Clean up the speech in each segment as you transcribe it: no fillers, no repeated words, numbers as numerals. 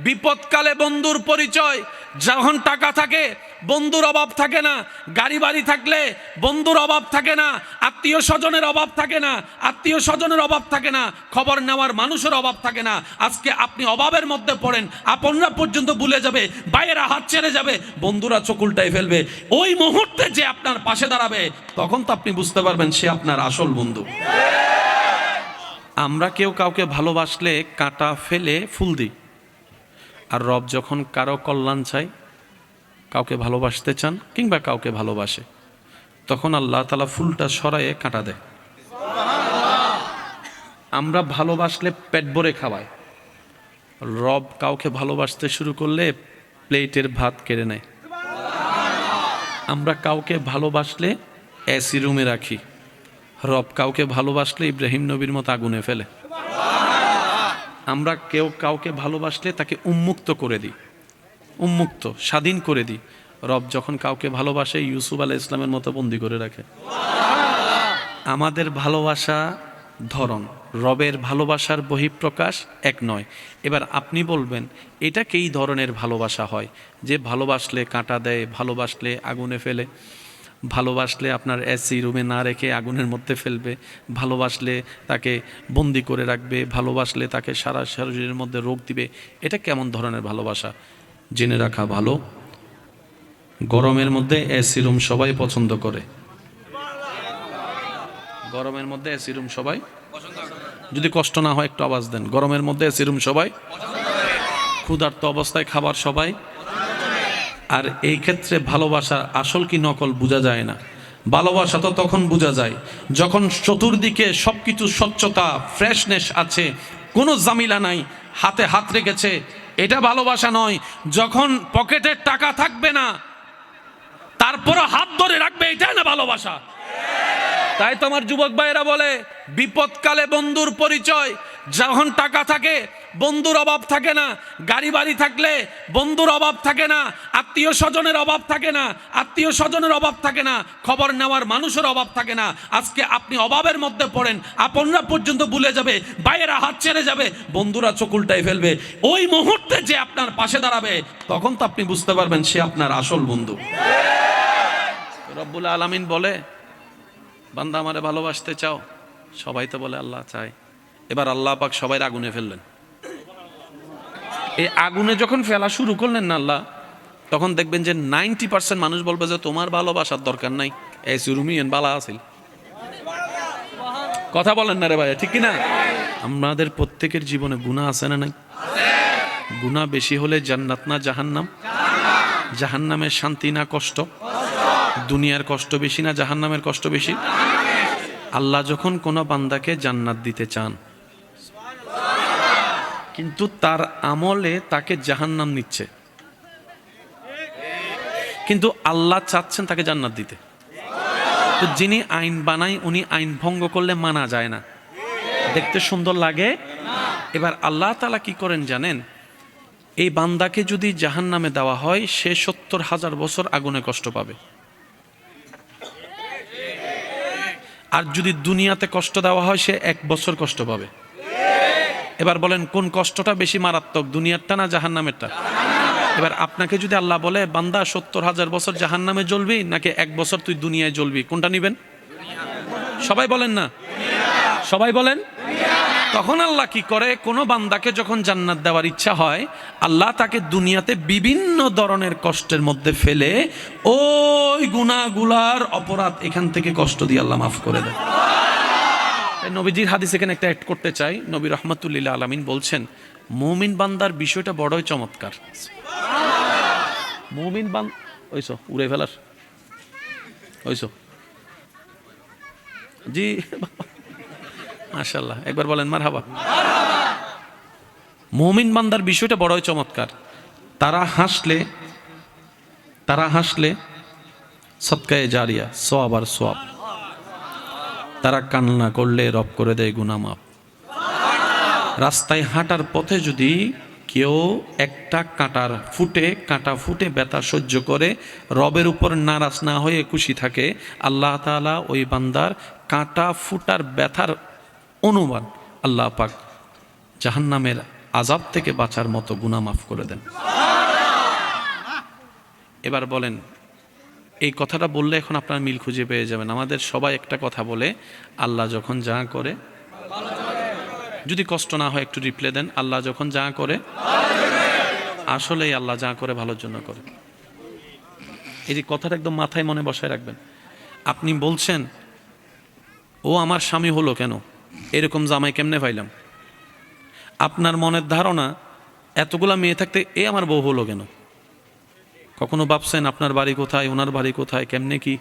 বিপদকালে বন্ধুর পরিচয়। যখন টাকা থাকে বন্ধুর অভাব থাকে না, গাড়ি বাড়ি থাকলে বন্ধুর অভাব থাকে না, আত্মীয় স্বজনের অভাব থাকে না, আত্মীয় স্বজনের অভাব থাকে না, খবর নেওয়ার মানুষের অভাব থাকে না। আজকে আপনি অভাবের মধ্যে পড়েন, আপনরা পর্যন্ত ভুলে যাবে, ভাইয়েরা হাত ছেড়ে যাবে, বন্ধুরা চোখ উল্টাই ফেলবে। ওই মুহূর্তে যে আপনার পাশে দাঁড়াবে তখন তো আপনি বুঝতে পারবেন সে আপনার আসল বন্ধু। আমরা কেউ কাউকে ভালোবাসলে কাঁটা ফেলে ফুল দিই, আর রব যখন কারো কল্যাণ চাই, কাউকে ভালোবাসতে চান কিংবা কাউকে ভালোবাসে, তখন আল্লাহ তাআলা ফুলটা সরায়ে কাঁটা দেয়। আমরা ভালোবাসলে পেট ভরে খাওয়াই, রব কাউকে ভালোবাসতে শুরু করলে প্লেটের ভাত কেড়ে নেয়। আমরা কাউকে ভালোবাসলে এসি রুমে রাখি, রব কাউকে ভালোবাসলে ইব্রাহিম নবীর মতো আগুনে ফেলে। আমরা কেউ কাউকে ভালোবাসলে তাকে উন্মুক্ত করে দিই, উন্মুক্ত স্বাধীন করে দিই, রব যখন কাউকে ভালোবাসে ইউসুফ আলাইহিস সালামের মতো বন্দি করে রাখে। আমাদের ভালোবাসা ধরন রবের ভালোবাসার বহিঃপ্রকাশ এক নয়। এবার আপনি বলবেন এটা কী ধরনের ভালোবাসা হয়? যে ভালোবাসলে কাঁটা দেয়, ভালোবাসলে আগুনে ফেলে, ভালোবাসলে আপনার এসি রুমে না রেখে আগুনের মধ্যে ফেলবে, ভালোবাসলে তাকে বন্দি করে রাখবে, ভালোবাসলে তাকে সারা শরীরের মধ্যে রোগ দিবে, এটা কেমন ধরনের ভালোবাসা? জেনে রাখা ভালো, গরমের মধ্যে এসি রুম সবাই পছন্দ করে। গরমের মধ্যে এসি রুম সবাই, যদি কষ্ট না হয় একটু আওয়াজ দেন। গরমের মধ্যে এসি রুম সবাই, ক্ষুধার্ত অবস্থায় খাবার সবাই। আর এই ক্ষেত্রে ভালোবাসার আসল কি নকল বোঝা যায় না। ভালোবাসা তো তখন বোঝা যায় যখন চতুর্দিকে সবকিছু স্বচ্ছতা, ফ্রেশনেস আছে, কোনো জামিলা নাই, হাতে হাত রেখেছে, এটা ভালোবাসা নয়। যখন পকেটের টাকা থাকবে না তারপরও হাত ধরে রাখবে, এটাই না ভালোবাসা। তাই তো আমার যুবক ভাইয়েরা বলে বিপদকালে বন্ধুর পরিচয়। যখন টাকা থাকে বন্ধুর অভাব থাকে না, গাড়ি বাড়ি থাকলে বন্ধুর অভাব থাকে না, আত্মীয় স্বজনের অভাব থাকে না, আত্মীয় স্বজনের অভাব থাকে না, খবর নেওয়ার মানুষের অভাব থাকে না। আজকে আপনি অভাবের মধ্যে পড়েন, আপনরা পর্যন্ত ভুলে যাবে, ভাইয়েরা হাত ছেড়ে যাবে, বন্ধুরা চোখ উল্টাই ফেলবে। ওই মুহূর্তে যে আপনার পাশে দাঁড়াবে তখন তো আপনি বুঝতে পারবেন সে আপনার আসল বন্ধু। রব্বুল আলামিন বলে বান্দা আমারে ভালোবাসতে চাও? সবাই তো বলে আল্লাহ চায়। এবার আল্লাহ পাক সবাই আগুনে ফেললেন। এই আগুনে যখন ফেলা শুরু করলেন না আল্লাহ, তখন দেখবেন যে 90% মানুষ বলবে যে তোমার ভালোবাসার দরকার নাই, এই সুরুমিয়ান বালা আছিল। কথা বলেন না রে ভাই, ঠিক কিনা? আমাদের প্রত্যেকের জীবনে গুনাহ আছে না নাই? গুনাহ বেশি হলে জান্নাত না জাহান্নাম? জাহান্নামের শান্তি না কষ্ট? দুনিয়ার কষ্ট বেশি না জাহান্নামের কষ্ট বেশি? আল্লাহ যখন কোনো বান্দাকে জান্নাত দিতে চান কিন্তু তার আমলে তাকে জাহান্নাম নিচ্ছে, কিন্তু আল্লাহ চাচ্ছেন তাকে জান্নাত দিতে। তো যিনি আইন বানায় উনি আইন ভঙ্গ করলে মানা যায় না, দেখতে সুন্দর লাগে। এবার আল্লাহ তাআলা কি করেন জানেন? এই বান্দাকে যদি জাহান্নামে দেওয়া হয় সে 70,000 বছর আগুনে কষ্ট পাবে, আর যদি দুনিয়াতে কষ্ট দেওয়া হয় সে 1 বছর কষ্ট পাবে। এবার বলেন কোন কষ্টটা বেশি মারাত্মক, দুনিয়ারটা না জাহান্নামেরটা? এবার আপনাকে যদি আল্লাহ বলে বান্দা 70,000 বছর জাহান্নামে জ্বলবি নাকি 1 বছর তুই দুনিয়ায় জ্বলবি, কোনটা নিবেন? সবাই বলেন না, সবাই বলেন। তখন আল্লাহ কি করে? কোনো বান্দাকে যখন জান্নাত দেওয়ার ইচ্ছা হয় আল্লাহ তাকে দুনিয়াতে বিভিন্ন ধরনের কষ্টের মধ্যে ফেলে ওই গুনাহগুলার অপরাধ এখান থেকে কষ্ট দিয়ে আল্লাহ মাফ করে দেয়। নবীজির হাদিস এখানে একটা অ্যাড করতে চাই। নবী রাহমাতুল্লিল আলামিন বলছেন মুমিন বান্দার বিষয়টা বড়ই চমৎকার। মুমিন ওইসো উড়ে ফেলার ওইসো জি মাশাআল্লাহ, একবার বলেন মারহাবা। মুমিন বান্দার বিষয়টা বড়ই চমৎকার। তারা হাসলে সদকায়ে জারিয়া, সওয়াব আর সওয়াব। তারা কান্না করলে রব করে দেয় গুনাহ মাফ। রাস্তায় হাঁটার পথে যদি কেউ একটা কাঁটা ফুটে ব্যথা সহ্য করে রবের উপর নারাজ না হয়ে খুশি থাকে, আল্লাহ তাআলা ওই বান্দার কাঁটা ফুটার ব্যথার অনুমান আল্লাহ পাক জাহান্নামের আযাব থেকে বাঁচার মতো গুনাহ মাফ করে দেন। এবার বলেন, এই কথাটা বললে এখন আপনার মিল খুঁজে পেয়ে যাবেন। আমাদের সবাই একটা কথা বলে, আল্লাহ যখন যা করে, যদি কষ্ট না হয় একটু রিপ্লে দেন, আল্লাহ যখন যা করে আসলেই আল্লাহ যা করে ভালোর জন্য করে। এই যে কথাটা একদম মাথায় মনে বসায় রাখবেন। আপনি বলছেন, ও আমার স্বামী হলো কেন, এরকম জামাই কেমনে পাইলাম? আপনার মনের ধারণা, এতগুলা মেয়ে থাকতে এ আমার বউ হলো কেন? কখনো ভাবছেন আপনার বাড়ি কোথায়, ওনার বাড়ি কোথায়, কেমনে কি?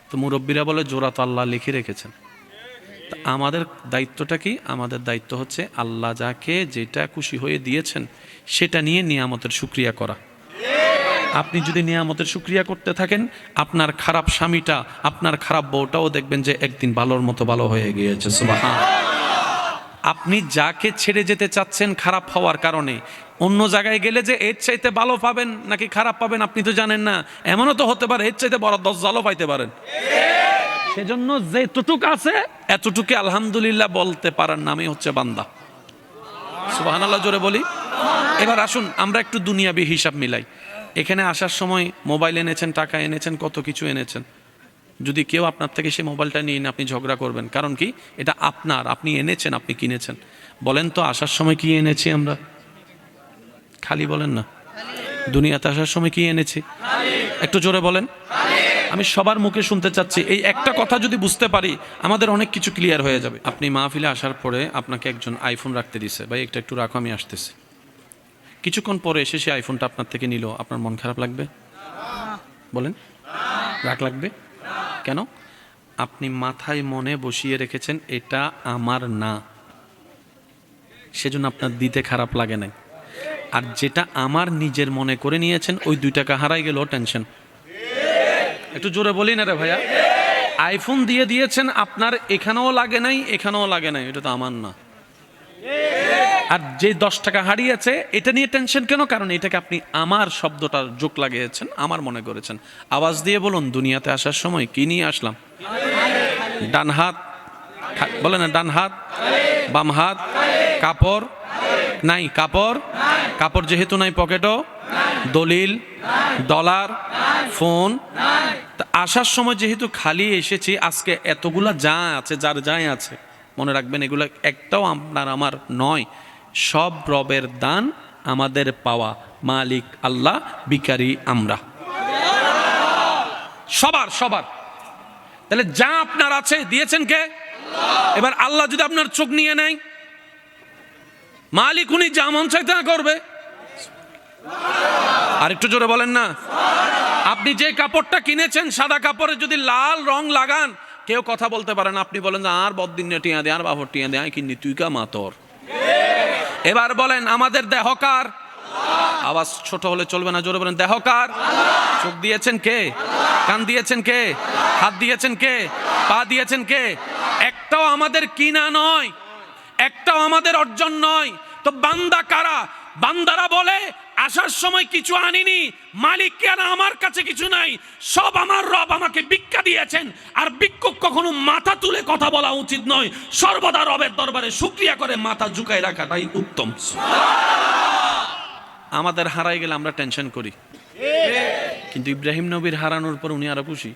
তো মুরব্বীরা বলে জোড়া তো আল্লাহ লিখে রেখেছেন। আমাদের দায়িত্বটা কি? আমাদের দায়িত্ব হচ্ছে আল্লাহ যাকে যেটা খুশি হয়ে দিয়েছেন সেটা নিয়ে নিয়ামতের শুকরিয়া করা। আপনি যদি নিয়ামতের শুকরিয়া করতে থাকেন, আপনার খারাপ স্বামীটা, আপনার খারাপ বউটাও দেখবেন যে একদিন ভালোর মতো ভালো হয়ে গিয়েছে। সুবহানাল্লাহ। আপনি যাকে ছেড়ে যেতে চাচ্ছেন খারাপ হওয়ার কারণে, অন্য জায়গায় গেলে যে এর চাইতে ভালো পাবেন নাকি খারাপ পাবেন আপনি তো জানেন না। এমনও তো হতে পারে এর চাইতে বড় 10 জালও পাইতে পারেন। সেজন্য যেটুক আছে এতটুকু আলহামদুলিল্লাহ বলতে পারার নামই হচ্ছে বান্দা। সুবহানাল্লাহ জোরে বলি। এবার আসুন আমরা একটু দুনিয়াবি হিসাব মিলাই। এখানে আসার সময় মোবাইল এনেছেন, টাকা এনেছেন, কত কিছু এনেছেন। যদি কেউ আপনার থেকে সে মোবাইলটা নিয়ে আপনি ঝগড়া করবেন, কারণ কি? এটা আপনার, আপনি এনেছেন, আপনি কিনেছেন। বলেন তো আসার সময় কি এনেছি আমরা? খালি বলেন না। দুনিয়াতে আসার সময় কি এনেছি? একটু জোরে বলেন। আমি সবার মুখে শুনতে চাচ্ছি। এই একটা কথা যদি বুঝতে পারি আমাদের অনেক কিছু ক্লিয়ার হয়ে যাবে। আপনি মাহফিলে আসার পরে আপনাকে একজন আইফোন রাখতে দিছে, ভাই একটা একটু রাখো আমি আসতেছি। কিছুক্ষণ পরে এসে সে আইফোনটা আপনার থেকে নিল, আপনার মন খারাপ লাগবে? বলেন, রাগ লাগবে কেন? আপনি মাথায় মনে বসিয়ে রেখেছেন এটা আমার না, সেজন্য আপনার দিতে খারাপ লাগে নাই। আর যেটা আমার নিজের মনে করে নিয়েছেন, ওই 2 টাকা হারাই গেল টেনশন। একটু জোরে বলি না রে ভাইয়া। আইফোন দিয়ে দিয়েছেন, আপনার এখানেও লাগে নাই, এখানেও লাগে নাই, এটা তো আমার না। আর যে 10 টাকা হারিয়েছে এটা নিয়ে টেনশন কেন? কারণ এটাকে আপনি আমার শব্দটা যোগ লাগিয়েছেন, আমার মনে করেছেন। আওয়াজ দিয়ে বলুন, দুনিয়াতে আসার সময় কি নিয়ে আসলাম? ডান হাত, বলে না, ডান হাত, বাম হাত, কাপড় নাই, কাপড় যেহেতু নাই পকেটও, দলিল, ডলার, ফোন। আসার সময় যেহেতু খালি এসেছি, আজকে এতগুলা যা আছে, যার যাই আছে, মনে রাখবেন এগুলো একটাও আপনার আমার নয়, সব রবের দান, আমাদের পাওয়া। মালিক আল্লাহ, ভিখারি আমরা। সবার। তাহলে যা আপনার আছে দিয়েছেন কে? এবার আল্লাহ যদি আপনার চোখ নিয়ে নেয়, মালিক উনি যা মন চায় তা করবে। আর একটু জোরে বলেন না। আপনি যে কাপড়টা কিনেছেন, সাদা কাপড়ে যদি লাল রং লাগান, কেউ কথা বলতে পারে না। আপনি বলেন যে আর বদিন টিয়া দে, আর বাবর টিয়া দে, কিনি তুই কা মা তোর। এবার বলেন আমাদের দেহকার, আওয়াজ ছোট হলে চলবে না, জোরে বলেন দেহকার। চোখ দিয়েছেন কে? কান দিয়েছেন কে? হাত দিয়েছেন কে? পা দিয়েছেন কে? একটাও আমাদের কিনা নয়, একটাও আমাদের অর্জন নয়। তো বান্দা কারা? বান্দারা বলে আসার সময় কিছু আনিনি, মালিক কেন আমার কাছে কিছু নাই, সব আমার রব আমাকে ভিক্ষা দিয়েছেন। আর ভিক্ষুক কখনো মাথা তুলে কথা বলা উচিত নয়, সর্বদা রবের দরবারে শুকরিয়া করে মাথা ঝুঁকায় রাখাটাই উত্তম। আমাদের হারাই গেলে আমরা টেনশন করি, কিন্তু ইব্রাহিম নবীর হারানোর পর উনি আরো খুশি।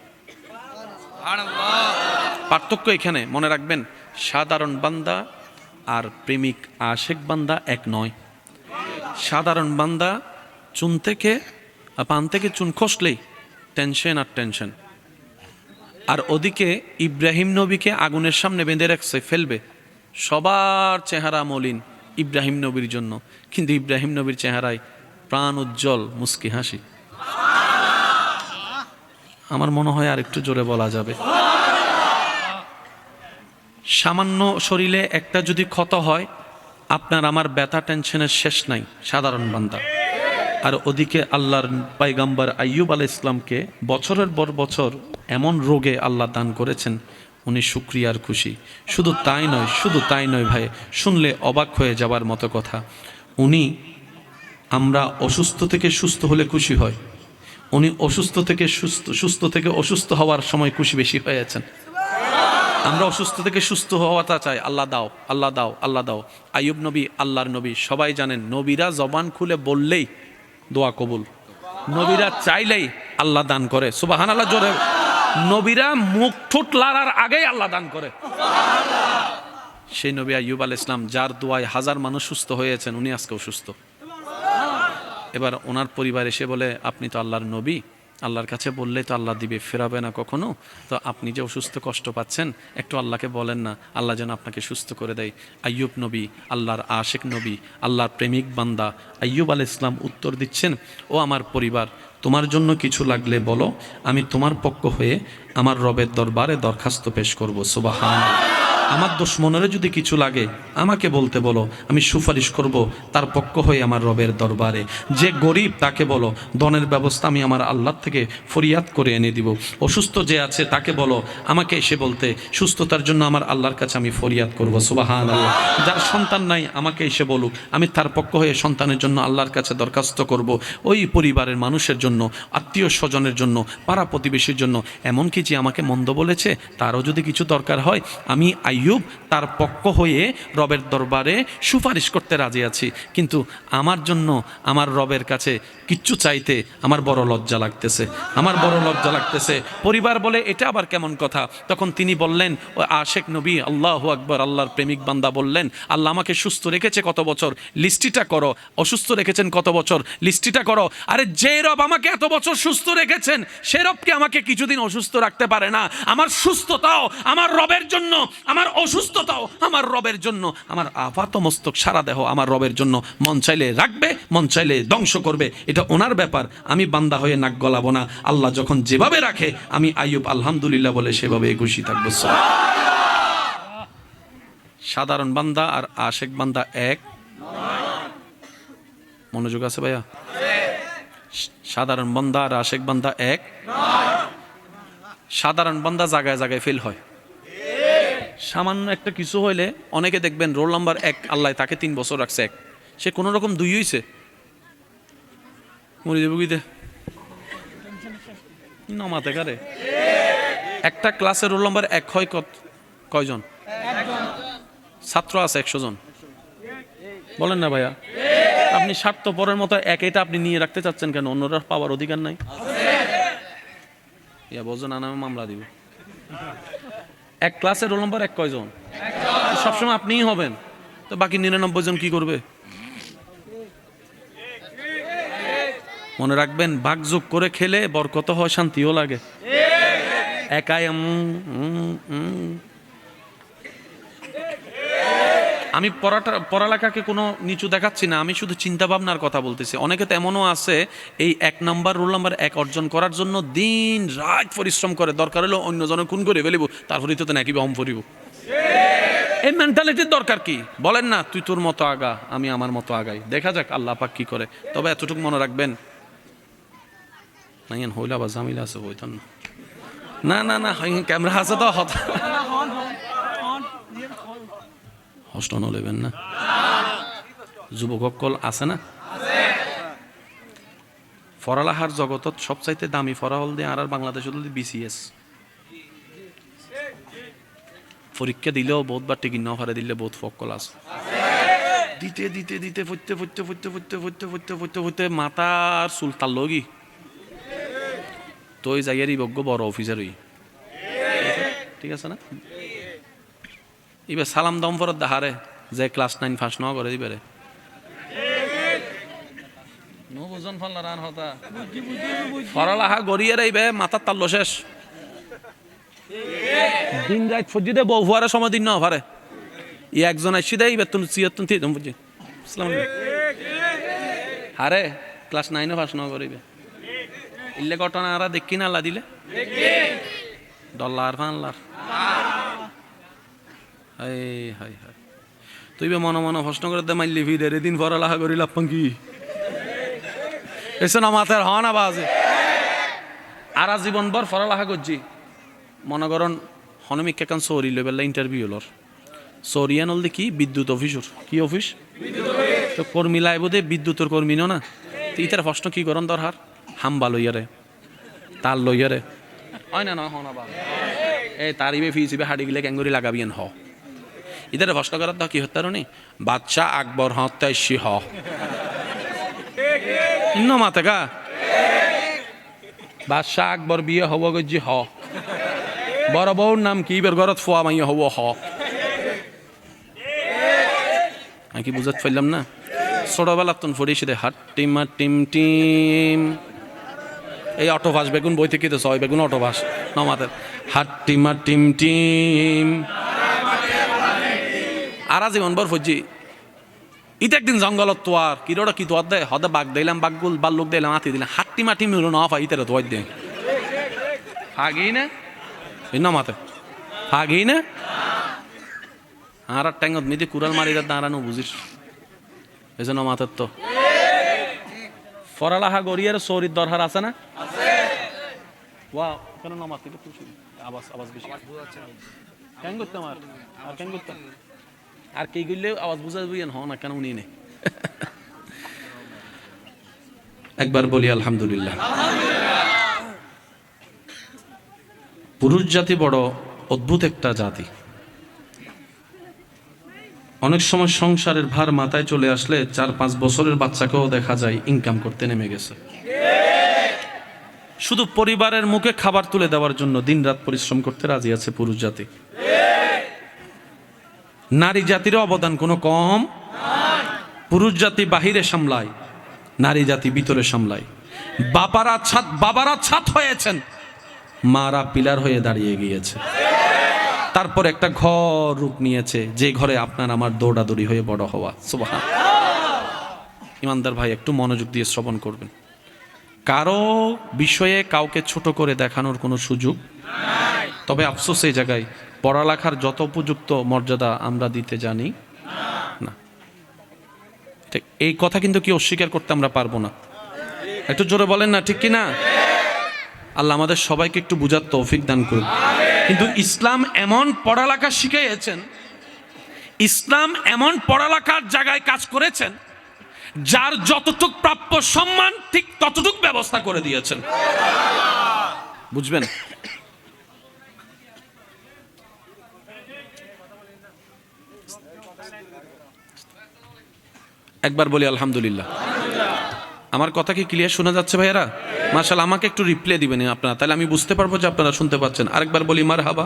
পার্থক্য এখানে মনে রাখবেন, সাধারণ বান্দা আর প্রেমিক আশেক বান্দা এক নয়। সাধারণ বান্দা চুন থেকে পান থেকে চুন খসলেই টেনশন আর টেনশন। আর ওদিকে ইব্রাহিম নবীকে আগুনের সামনে বেঁধে রাখছে, ফেলবে, সবার চেহারা মলিন ইব্রাহিম নবীর জন্য, কিন্তু ইব্রাহিম নবীর চেহারায় প্রাণ উজ্জ্বল মুস্কি হাসি। আমার মনে হয় আর একটু জোরে বলা যাবে। সামান্য শরীরে একটা যদি ক্ষত হয়, আপনার আমার ব্যথা টেনশনের শেষ নাই, সাধারণ বান্দা। আর ওদিকে আল্লাহর পয়গম্বর আইয়ুব আলাইহিস সালামকে বছরের পর বছর এমন রোগে আল্লাহ দান করেছেন, উনি শুকরিয়ার খুশি। শুধু তাই নয় ভাই, শুনলে অবাক হয়ে যাবার মতো কথা। উনি, আমরা অসুস্থ থেকে সুস্থ হলে খুশি হয়, উনি অসুস্থ থেকে সুস্থ থেকে অসুস্থ হওয়ার সময় খুশি বেশি হয়েছেন। আমরা অসুস্থ থেকে সুস্থ হওয়াটা চাই, আল্লাহ দাও, আল্লাহ দাও, আল্লাহ দাও। আইয়ুব নবী আল্লাহর নবী, সবাই জানেন নবীরা জবান খুলে বললেই দোয়া কবুল, নবীরা চাইলেই আল্লাহ দান করে। সুবহানাল্লাহ জোরে। নবীরা মুখ ঠোঁট লড়ার আগেই আল্লাহ দান করে। সেই নবী আইয়ুব আলাইহিস সালাম, যার দোয়ায় হাজার মানুষ সুস্থ হয়েছেন, উনি আজকেও সুস্থ। এবার ওনার পরিবার এসে বলে, আপনি তো আল্লাহর নবী, আল্লাহর কাছে বললেই তো আল্লাহ দিবে, ফেরাবে না কখনো, তো আপনি যে অসুস্থ কষ্ট পাচ্ছেন একটু আল্লাহকে বলেন না, আল্লাহ যেন আপনাকে সুস্থ করে দেয়। আইয়ুব নবী আল্লাহর আশেক নবী, আল্লাহর প্রেমিক বান্দা আইয়ুব আলাইহিস সালাম উত্তর দিচ্ছেন, ও আমার পরিবার, তোমার জন্য কিছু লাগলে বলো, আমি তোমার পক্ষ হয়ে আমার রবের দরবারে দরখাস্ত পেশ করব। সুবহানাল্লাহ। আমার দুশমনেরও যদি কিছু লাগে আমাকে বলতে বলো, আমি সুপারিশ করব তার পক্ষ হয়ে আমার রবের দরবারে। যে গরিব তাকে বলো, ধনের ব্যবস্থা আমি আমার আল্লাহর থেকে ফরিয়াদ করে এনে দিব। অসুস্থ যে আছে তাকে বলো আমাকে এসে বলতে, সুস্থতার জন্য আমার আল্লাহর কাছে আমি ফরিয়াদ করব। সুবহানাল্লাহ। যার সন্তান নাই আমাকে এসে বলুক, আমি তার পক্ষ হয়ে সন্তানের জন্য আল্লাহর কাছে দরখাস্ত করব। ওই পরিবারের মানুষের জন্য, আত্মীয় স্বজনের জন্য, পাড়া প্রতিবেশীর জন্য, এমনকি যে আমাকে মন্দ বলেছে তারও যদি কিছু দরকার হয়, আমি আইয়ুব তার পক্ষ হয়ে রবের দরবারে সুপারিশ করতে রাজি আছি। কিন্তু আমার জন্য আমার রবের কাছে কিচ্ছু চাইতে আমার বড় লজ্জা লাগতেছে, আমার বড় লজ্জা লাগতেছে। পরিবার বলে, এটা আবার কেমন কথা? তখন তিনি বললেন, ও আশেক নবী, আল্লাহু আকবার, আল্লাহর প্রেমিক বান্দা বললেন, আল্লাহ আমাকে সুস্থ রেখেছে কত বছর, লিস্টিটা করো। অসুস্থ রেখেছেন কত বছর, লিস্টিটা করো। আরে যে রব আমাকে এত বছর সুস্থ রেখেছেন, সে রবকে আমাকে কিছুদিন অসুস্থ রাখতে পারে না? আমার সুস্থতাও আমার রবের জন্য, আমার অসুস্থতাও আমার রবের জন্য, আমার আপাত মস্তক সারা দেহ আমার রবের জন্য। মন চাইলে রাখবে, মন চাইলে ধ্বংস করবে, এটা ওনার ব্যাপার। আমি বান্দা হয়ে নাক গলাবো না। আল্লাহ যখন যেভাবে রাখে আমি আইয়ুব আলহামদুলিল্লাহ বলে সেভাবে খুশি থাকবো। সাধারণ বান্দা আর আশেক বান্দা এক? মনোযোগ আছে ভাইয়া? সাধারণ বান্দা আর আশেক বান্দা এক? সাধারণ বান্দা জায়গায় জায়গায় ফেল হয়। সামান্য একটা কিছু হইলে অনেকে দেখবেন রোল নাম্বার 1, আল্লাহ তাকে 3 বছর রাখছে 1, সে কোনো রকম 2 হইছে, মরি দেব গিতে নামাতে কারে। একটা ক্লাসে রোল নাম্বার 1 হয় কয়জন? ছাত্র আছে 100 জন, বলেন না ভাইয়া? আপনি স্বার্থপরের মতো এটা আপনি নিয়ে রাখতে চাচ্ছেন কেন? অন্যরা পাওয়ার অধিকার নাই? ইয়া বোঝেন, নামে মামলা দিব। এক ক্লাসে রোল নাম্বার 1 কয়জন? সবসময় আপনিই হবেন, তো বাকি 99 জন কি করবে? মনে রাখবেন, ভাগযোগ করে খেলে বরকত হয়, শান্তিও লাগে। একাই আমি পড়ালেখাকে কোনো নিচু দেখাচ্ছি না, আমি শুধু চিন্তা ভাবনার কথা বলতেছি। অনেকে তো এমনও আছে এই 1 নাম্বার রোল নাম্বার 1 অর্জন করার জন্য দিন রাত পরিশ্রম করে, দরকার হলো অন্যজনে খুন করে ফেলিব, তারপরে তো নাকি বহম করিব। এই মেন্টালিটির দরকার কি? বলেন না, তুই তোর মতো আগা, আমি আমার মতো আগাই, দেখা যাক আল্লাহ পাক কি করে। তবে এতটুকু মনে রাখবেন, নাই হইলা বা জামিলা আছে হইতাম না, না না না, ক্যামেরা আছে তো হষ্ট নলেবেন না। যুবকল আছে না? ফরালাহার জগতত সবচাইতে দামি ফরাহল দিয়ে আর বাংলাদেশ BCS পরীক্ষা দিলেও বহুতবার টিকিট না হারে দিলে বহুত ফকল আছে। দিতে দিতে দিতে ফুটতে ফুটতে ফুটতে ফুটতে ফুটতে ফুটতে ফুটতে ফুটতে মাথার চুলতার লগি তো ওই জায়গারই বজ্ঞ বড় অফিসার হই, ঠিক আছে না? এবার সালাম দম ফরত দেখারে যে ক্লাস 9 পাস ন করে দিবে রে বুঝন ফাল্লা রান হতা ফরালাহা গড়িয়ে রাইবে মাথার তাল্লো শেষ। দিন রাত ফজিদে বউ ফুয়ারে সময় দিন না পারে ই একজন আসি দেয় বেতন 76 বুঝি হারে ক্লাস 9 পাস ন করিবে ইল্লে ঘটনা আর দেখি না আল্লাহ দিলে ডলার ফানলার হাই হাই হাই তুই মনে মনে প্রশ্ন করে দে মাইলি ফিরে দিন পড়ালেখা করি লাভ কি এসে না মাথার হওয়া না বাজে আর জীবনভর পড়ালেখা করছি মনে করেন হনমিক কেন সরি লেভেল ইন্টারভিউ হলর সরিয়ান হল কি বিদ্যুৎ অফিসর কি অফিস তো কর্মী লাইব দে বিদ্যুতের কর্মী না ইতার প্রশ্ন কি করেন দরকার হাম্বা লইয়ারে তার লইয়ারে হয় না নয় হনা বা তারিবে ফিজিবে হাড়ি গিলে ক্যাঙ্গুরি লাগাবিয়েন হ ইদারে প্রশ্ন করার তো কি হতে নি বাদশাহ আকবর হত্যাশি হ ইন্ন মাতে গা বাদশাহ আকবর বিয়ে হব গজি হ বড় বউর নাম কি বের ঘরত ফোয়া মাইয়া হব হ আমি কি বুঝাতে পারলাম না ছোটবেলা তখন ফরিস দে হাট টিমা টিম টিম এই অটোভাস বেগুন বই থেকে তো ছয় বেগুন অটোভাস নমাতের হাট টিমা টিম টিম আর জীবন বর ফজি ইতে একদিন জঙ্গলত তোয়ার কিরোটা কি তোয়ার দেয় হদে বাঘ দিলাম বাঘগুল বাল্লুক দিলাম আতি দিলাম হাট্টি মাটি মিলো না পাই ইতারে তোয়ার দেয় আগেই না এই নমাতে আগেই না আর ট্যাঙ্গত মিদি কুড়াল মারি দাঁড়ানো বুঝিস এই যে নমাতের তো ফরালাহা গড়িয়ার চৌরির দরকার আছে না ওয়া কেন নমাত আওয়াজ আওয়াজ বেশি কেন করতাম আর কেন করতাম আর কি করলে আওয়াজ বুঝা বুঝেন হ না কেন উনি নেই একবার বলি আলহামদুলিল্লাহ পুরুষ জাতি বড় অদ্ভুত একটা জাতি অনেক সময় সংসারের ভার মাথায় চলে আসলে 4-5 বছরের বাচ্চাকেও দেখা যায় ইনকাম করতে নেমে গেছে শুধু পরিবারের মুখে খাবার তুলে দেওয়ার জন্য দিনরাত পরিশ্রম করতে রাজি আছে পুরুষ জাতি নারী জাতির অবদান কোনো কম পুরুষ জাতি বাহিরে সামলায় নারী জাতি ভিতরে সামলায় বাবারা ছাদ হয়েছেন মারা পিলার হয়ে দাঁড়িয়ে গিয়েছে তারপর একটা ঘর রূপ নিয়েছে যে ঘরে আপনার আমার দৌড়াদৌড়ি হয়ে বড় হওয়া সুবহানাল্লাহ ইমানদার ভাই একটু মনোযোগ দিয়ে শ্রবণ করবেন কারো বিষয়ে কাউকে ছোট করে দেখানোর কোনো সুযোগ নাই তবে আফসোস এই জায়গায় পড়ালেখার যত উপযুক্ত মর্যাদা আমরা দিতে জানি না ঠিক এই কথা কিন্তু কি অস্বীকার করতে আমরা পারবো না একটু জোরে বলেন না ঠিক কি না আল্লাহ আমাদের সবাইকে একটু বুঝার তৌফিক দান করুন কিন্তু ইসলাম এমন পড়ালেখা শিখিয়েছেন ইসলাম এমন পড়ালেখার জায়গায় কাজ করেছেন যার যতটুক প্রাপ্য সম্মান ঠিক ততটুক ব্যবস্থা করে দিয়েছেন বুঝবেন একবার বলি আলহামদুলিল্লাহ আমার কথা কি ক্লিয়ার শোনা যাচ্ছে ভাইয়েরা মাশাআল্লাহ আমাকে একটু রিপ্লাই দিবেন আপনারা তাহলে আমি বুঝতে পারবো যে আপনারা শুনতে পাচ্ছেন আরেকবার বলি মারহাবা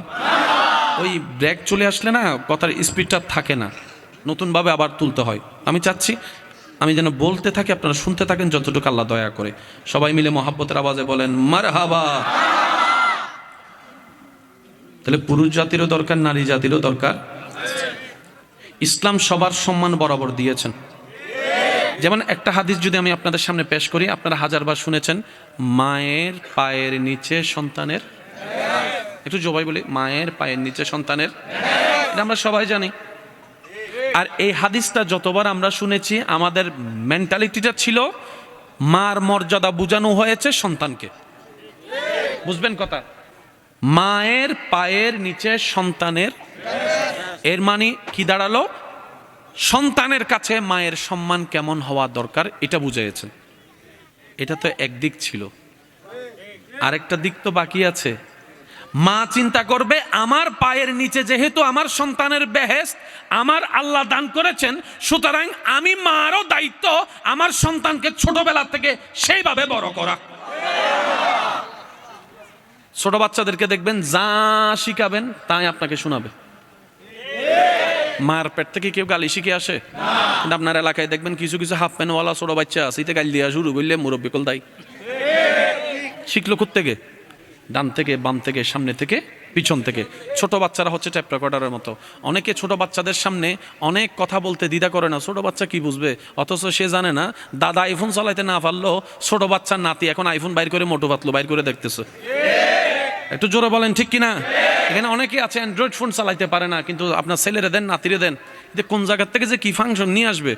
ওই ব্রেক চলে আসলে না কথার স্পিডটা থাকে না নতুনভাবে আবার তুলতে হয় আমি চাচ্ছি আমি যেন বলতে থাকি আপনারা শুনতে থাকেন যতটুকু আল্লাহ দয়া করে সবাই মিলে মহাব্বতের আওয়াজে বলেন মারহাবা তাহলে পুরুষ জাতিরও দরকার নারী জাতিরও দরকার ইসলাম সবার সম্মান বরাবর দিয়েছেন যেমন একটা হাদিস যদি আমি আপনাদের সামনে পেশ করি আপনারা হাজারবার শুনেছেন মায়ের পায়ের নিচে সন্তানের একটু জবাই বলি মায়ের পায়ের নিচে সন্তানের এটা আমরা সবাই জানি আর এই হাদিসটা যতবার আমরা শুনেছি আমাদের মেন্টালিটিটা ছিল মার মর্যাদা বোঝানো হয়েছে সন্তানকে বুঝবেন কথা মায়ের পায়ের নিচে সন্তানের এর মানে কি দাঁড়ালো সন্তানের কাছে মায়ের সম্মান কেমন হওয়া দরকার এটা বুঝিয়েছেন এটা তো একদিক ছিল আরেকটা দিক তো বাকি আছে মা চিন্তা করবে আমার পায়ের নিচে যেহেতু আমার সন্তানের বেহেশত আমার আল্লাহ দান করেছেন সুতরাং আমি মারও দায়িত্ব আমার সন্তানকে ছোটবেলা থেকে সেইভাবে বড় করা ছোট বাচ্চাদেরকে দেখবেন যা শিখাবেন তাই আপনাকে শোনাবে মার পেট থেকে কেউ গালি শিখে আসে কিন্তু আপনার এলাকায় দেখবেন কিছু কিছু হাফ প্যান্টওয়ালা ছোট বাচ্চা আছে এতে গালি দেওয়া শুরু করলে মুরব্বী কল দায় শিখলো কোত্থেকে ডান থেকে বাম থেকে সামনে থেকে পিছন থেকে ছোট বাচ্চারা হচ্ছে ট্যাপ রেকর্ডারের মতো অনেকে ছোট বাচ্চাদের সামনে অনেক কথা বলতে দ্বিধা করে না ছোট বাচ্চা কি বুঝবে অথচ সে জানে না দাদা আইফোন চালাইতে না পারলো ছোট বাচ্চার নাতি এখন আইফোন বাইর করে মোটো পাতলো বাইর করে দেখতেছে একটু জোরে বলেন ঠিক কিনা এখানে অনেকে আছে অ্যান্ড্রয়েড ফোন চালাইতে পারে না কিন্তু আপনার ছেলেরে দেন নাতিরে দেন যে কোন জায়গার থেকে যে কি ফাংশন নিয়ে আসবে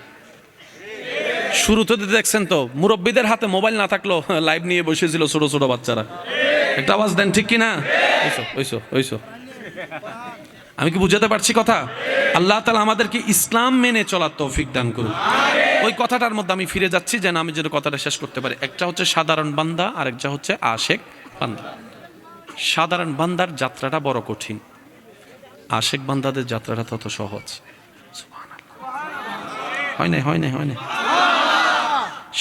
শুরুতে দেখছেন তো মুরব্বীদের হাতে মোবাইল না থাকলো লাইভ নিয়ে বসেছিল ছোট ছোট বাচ্চারা একটা আওয়াজ দেন ঠিক কিনা ওইসো আমি কি বুঝাতে পারছি কথা আল্লাহ তাআলা আমাদেরকে ইসলাম মেনে চলার তৌফিক দান করুন ওই কথাটার মধ্যে আমি ফিরে যাচ্ছি যেন আমি যেন কথাটা শেষ করতে পারি একটা হচ্ছে সাধারণ বান্দা আর একটা হচ্ছে আশেক বান্দা সাধারণ বান্দার যাত্রাটা বড় কঠিন, আশেক বান্দাদের যাত্রাটা তত সহজ। হয় না, হয় না, হয় না।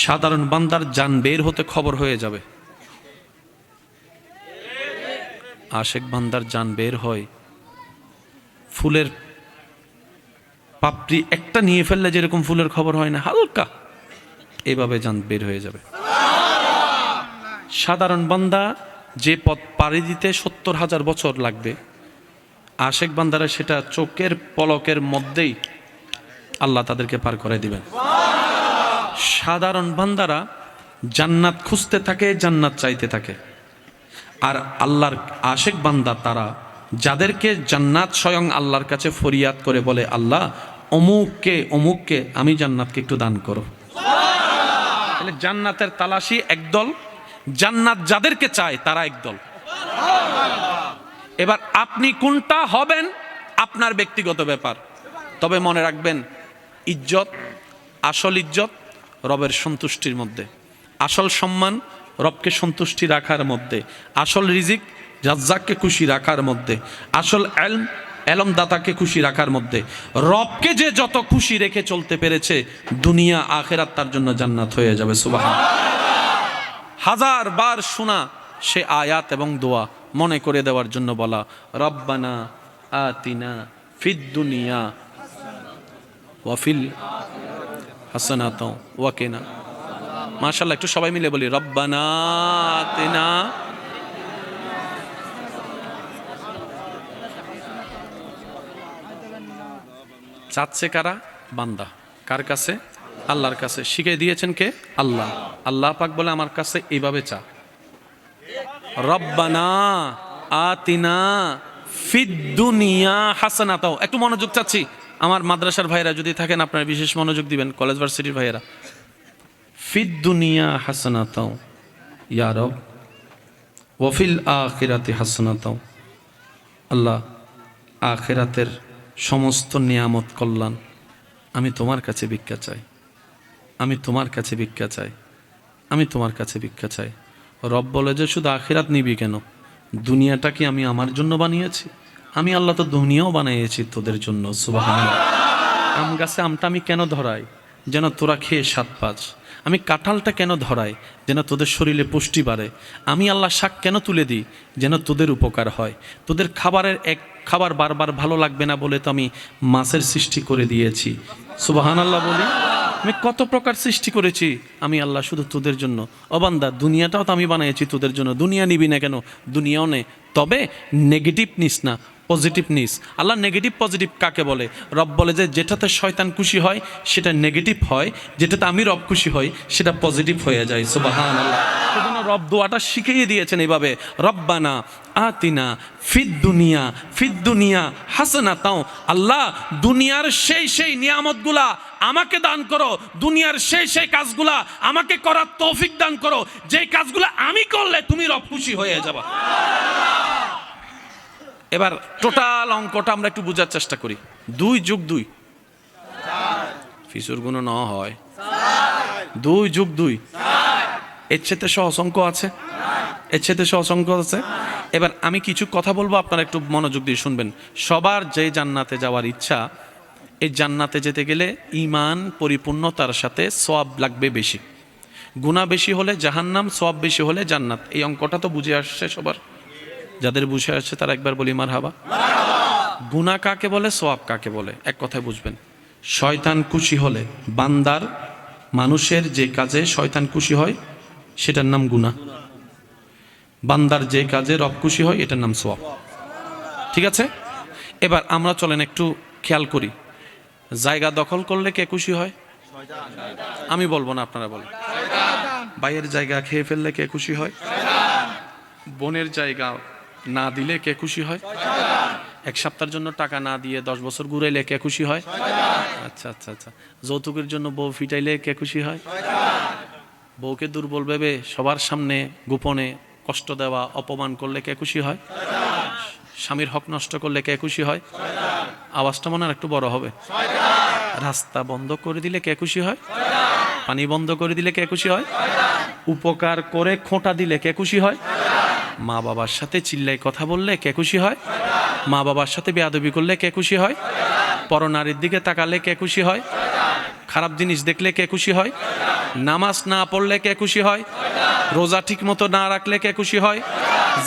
সাধারণ বান্দার জান বের হতে খবর হয়ে যাবে, আশেক বান্দার জান বের হয় ফুলের পাপড়ি একটা নিয়ে ফেললে যেরকম ফুলের খবর হয় না, হালকা এভাবে জান বের হয়ে যাবে। সাধারণ বান্দা যে পথ পাড়ি দিতে ৭০,০০০ বছর লাগবে, আশেক বান্দারা সেটা চোখের পলকের মধ্যেই আল্লাহ তাদেরকে পার করে দিবেন। সাধারণ বান্দারা জান্নাত খুঁজতে থাকে, জান্নাত চাইতে থাকে, আর আল্লাহর আশেক বান্দা তারা যাদেরকে জান্নাত স্বয়ং আল্লাহর কাছে ফরিয়াদ করে বলে, আল্লাহ অমুককে অমুককে আমি জান্নাতকে একটু দান করো। তাহলে জান্নাতের তালাশি একদল, জান্নাত যাদেরকে চায় তারা একদল। এবার আপনি কোনটা হবেন আপনার ব্যক্তিগত ব্যাপার, তবে মনে রাখবেন ইজ্জত, আসল ইজ্জত রবের সন্তুষ্টির মধ্যে, আসল সম্মান রবকে সন্তুষ্টি রাখার মধ্যে, আসল রিজিক রাজ্জাককে খুশি রাখার মধ্যে, আসল এলম দাতাকে খুশি রাখার মধ্যে। রবকে যে যত খুশি রেখে চলতে পেরেছে, দুনিয়া আখেরাত তার জন্য জান্নাত হয়ে যাবে। সুবহানাল্লাহ। হাজার বার শোনা সে আয়াত এবং দোয়া মনে করে দেওয়ার জন্য বলা, রব্বানা আতিনা ফিদ দুনিয়া ওয়া ফিল হাসানাতাও ওয়া কিনা। মাশাআল্লাহ, একটু সবাই মিলে বলি, রব্বানা আতিনা। চাচ্ছে কারা? বান্দা। কার কাছে? আল্লাহর কাছে। শিখিয়ে দিয়েছেন কে? আল্লাহ। আল্লাহ পাক বলে আমার কাছে এইভাবে চা, রব্বানা আতিনা ফিদ দুনিয়া হাসানাতাও। একটু মনোযোগ চাচ্ছি, আমার মাদ্রাসার ভাইয়েরা যদি থাকেন আপনারা বিশেষ মনোযোগ দিবেন, কলেজ ভার্সিটির ভাইয়েরা। ফিদ দুনিয়া হাসানাতাও ইয়া রব ওয়া ফিল আখিরাতি হাসানাতাও। আল্লাহ, আখিরাতের সমস্ত নিয়ামত কল্যাণ আমি তোমার কাছে ভিক্ষা চাই, আমি তোমার কাছে ভিক্ষা চাই, আমি তোমার কাছে ভিক্ষা চাই। রব বলে যে শুধু আখিরাত নিবি কেন? দুনিয়াটা কি আমি আমার জন্য বানিয়েছি? আমি আল্লাহ তো দুনিয়াও বানিয়েছি তোদের জন্য। সুবহানাল্লাহ। আম গাছে আমটা আমি কেন ধরাই? যেন তোরা খেয়ে স্বাদ পাস। আমি কাঁঠালটা কেন ধরাই? যেন তোদের শরীরে পুষ্টি বাড়ে। আমি আল্লাহ শাক কেন তুলে দিই? যেন তোদের উপকার হয়। তোদের খাবারের এক খাবার বারবার ভালো লাগবে না বলে তো আমি মাছের সৃষ্টি করে দিয়েছি। সুবহানাল্লাহ বলি। আমি কত প্রকার সৃষ্টি করেছি আমি আল্লাহ শুধু তোদের জন্য। ও বান্দা, দুনিয়াটাও তো আমি বানিয়েছি তোদের জন্য। দুনিয়া নিবি না কেন? দুনিয়াও নে, তবে নেগেটিভ নিস না, পজিটিভ নিস। আল্লাহ নেগেটিভ পজিটিভ কাকে বলে? রব বলে যে যেটাতে শয়তান খুশি হয় সেটা নেগেটিভ হয়, যেটাতে আমি রব খুশি হই সেটা পজিটিভ হয়ে যায়। সুবহানাল্লাহ। সেজন্য রব দোয়াটা শিখিয়ে দিয়েছেন এইভাবে, রব্বানা আতিনা ফিদ দুনিয়া হাসানাতাও। আল্লাহ, দুনিয়ার সেই নিয়ামতগুলা আমাকে দান করো, দুনিয়ার সেই কাজগুলা আমাকে করার তৌফিক দান করো, যে কাজগুলা আমি করলে তুমি রব খুশি হয়ে যাবা। এবার টোটাল অঙ্কটা আমরা একটু বোঝার চেষ্টা করি। 2 + 2 ফিসুর গুণ ন হয় 2 + 2 এর চেয়ে সহজ অঙ্ক আছে? এর চেয়ে সহজ অঙ্ক আছে? এবার আমি কিছু কথা বলবো, আপনারা একটু মনোযোগ দিয়ে শুনবেন। সবার যে জান্নাতে যাওয়ার ইচ্ছা, এই জান্নাতে যেতে গেলে ঈমান পরিপূর্ণতার সাথে সওয়াব লাগবে বেশি। গুনাহ বেশি হলে জাহান্নাম, সওয়াব বেশি হলে জান্নাত। এই অঙ্কটা তো বুঝে আসছে সবার? যাদের বুঝে আসছে তারা একবার বলি মারহাবা। গুনাহ কাকে বলে, সওয়াব কাকে বলে? এক কথায় বুঝবেন। শয়তান খুশি হলে, বান্দার মানুষের যে কাজে শয়তান খুশি হয় সেটার নাম গুনাহ। বান্দার যে কাজে রব খুশি হয় এটার নাম সওয়াব। ঠিক আছে? এবার আমরা চলেন একটু খেয়াল করি। জায়গা দখল করলে কে খুশি হয়? আমি বলবো না, আপনারা বলেন। ভাইয়ের জায়গা খেয়ে ফেললে কে খুশি হয়? বোনের জায়গা না দিলে কে খুশি হয়? 1 সপ্তাহের জন্য টাকা না দিয়ে 10 বছর ঘুরাইলে কে খুশি হয়? আচ্ছা আচ্ছা আচ্ছা। যৌতুকের জন্য বউ ফিটাইলে কে খুশি হয়? বউকে দুর্বল ভেবে সবার সামনে গোপনে কষ্ট দেওয়া, অপমান করলে কে খুশি হয়? স্বামীর হক নষ্ট করলে কে খুশি হয়? আওয়াজটা মনে আর একটু বড় হবে। রাস্তা বন্ধ করে দিলে কে খুশি হয়? পানি বন্ধ করে দিলে কে খুশি হয়? উপকার করে খোঁটা দিলে কে খুশি হয়? মা বাবার সাথে চিল্লাই কথা বললে কে খুশি হয়? মা বাবার সাথে বেয়াদবি করলে কে খুশি হয়? পরনারীর দিকে তাকালে কে খুশি হয়? খারাপ জিনিস দেখলে কে খুশি হয়? নামাজ না পড়লে কে খুশি হয়? রোজা ঠিক মতো না রাখলে কে খুশি হয়?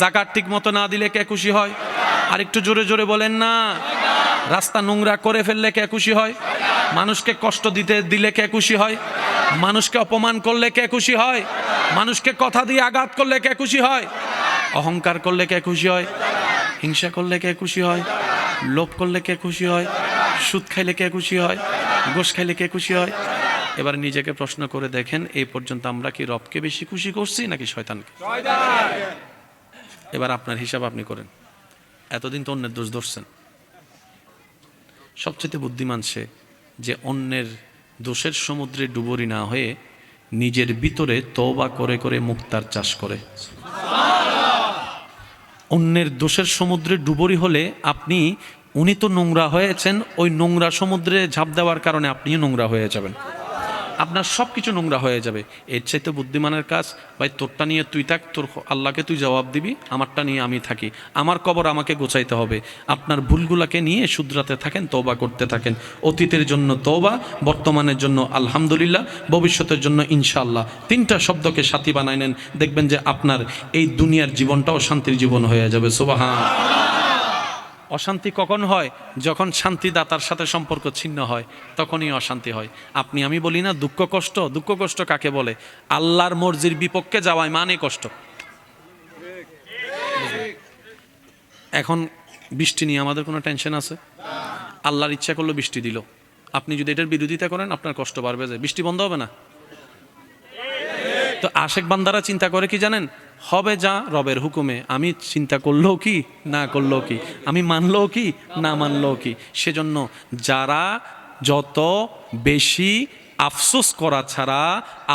যাকাত ঠিক মতো না দিলে কে খুশি হয়? আর একটু জোরে জোরে বলেন না। রাস্তা নোংরা করে ফেললে কে খুশি হয়? মানুষকে কষ্ট দিলে কে খুশি হয়? মানুষকে অপমান করলে কে খুশি হয়? মানুষকে কথা দিয়ে আঘাত করলে কে খুশি হয়? অহংকার করলে কে খুশি হয়? হিংসা করলে কে খুশি হয়? লোভ করলে কে খুশি হয়? সুদ খাইলে কে খুশি হয়? গোশ খাইলে কে খুশি হয়? এবার নিজেকে প্রশ্ন করে দেখেন, এই পর্যন্ত আমরা কি রবকে বেশি খুশি করছি নাকি শয়তানকে? এবার আপনার হিসাব আপনি করেন। এতদিন তো অন্যের দোষ ধরছেন। সবচেয়ে বুদ্ধিমান সে যে অন্যের দোষের সমুদ্রে ডুবুরি না হয়ে নিজের ভিতরে তওবা করে করে মুক্তার চাষ করে। অন্যের দোষের সমুদ্রে ডুবুরি হলে উনি তো নোংরা হয়েছেন, ওই নোংরা সমুদ্রে ঝাঁপ দেওয়ার কারণে আপনিও নোংরা হয়ে যাবেন, আপনার সব কিছু নোংরা হয়ে যাবে। এর চাইতে বুদ্ধিমানের কাজ, ভাই তোরটা নিয়ে তুই থাক, তোর আল্লাহকে তুই জবাব দিবি, আমারটা নিয়ে আমি থাকি, আমার কবর আমাকে গোছাইতে হবে। আপনার ভুলগুলাকে নিয়ে শুধরাতে থাকেন, তওবা করতে থাকেন। অতীতের জন্য তওবা, বর্তমানের জন্য আলহামদুলিল্লাহ, ভবিষ্যতের জন্য ইনশাআল্লাহ। 3টা শব্দকে সাথী বানাই নেন, দেখবেন যে আপনার এই দুনিয়ার জীবনটাও শান্তির জীবন হয়ে যাবে। সুবহানাল্লাহ। অশান্তি কখন হয়? যখন শান্তিদাতার সাথে সম্পর্ক ছিন্ন হয়, তখনই অশান্তি হয়। আমি বলি না দুঃখ কষ্ট কাকে বলে? আল্লাহর মর্জির বিপক্ষে যাওয়ায় মানে কষ্ট। এখন বৃষ্টি নিয়ে আমাদের কোনো টেনশন আছে? আল্লাহর ইচ্ছা করলো বৃষ্টি দিল, আপনি যদি এটার বিরোধিতা করেন আপনার কষ্ট বাড়বে, যে বৃষ্টি বন্ধ হবে না। তো আশেক বান্দারা চিন্তা করে কি জানেন? হবে যা রবের হুকুমে, আমি চিন্তা করলেও কি না করলেও কি, আমি মানলেও কি না মানলেও কি। সেজন্য যারা যত বেশি আফসোস করা ছাড়া,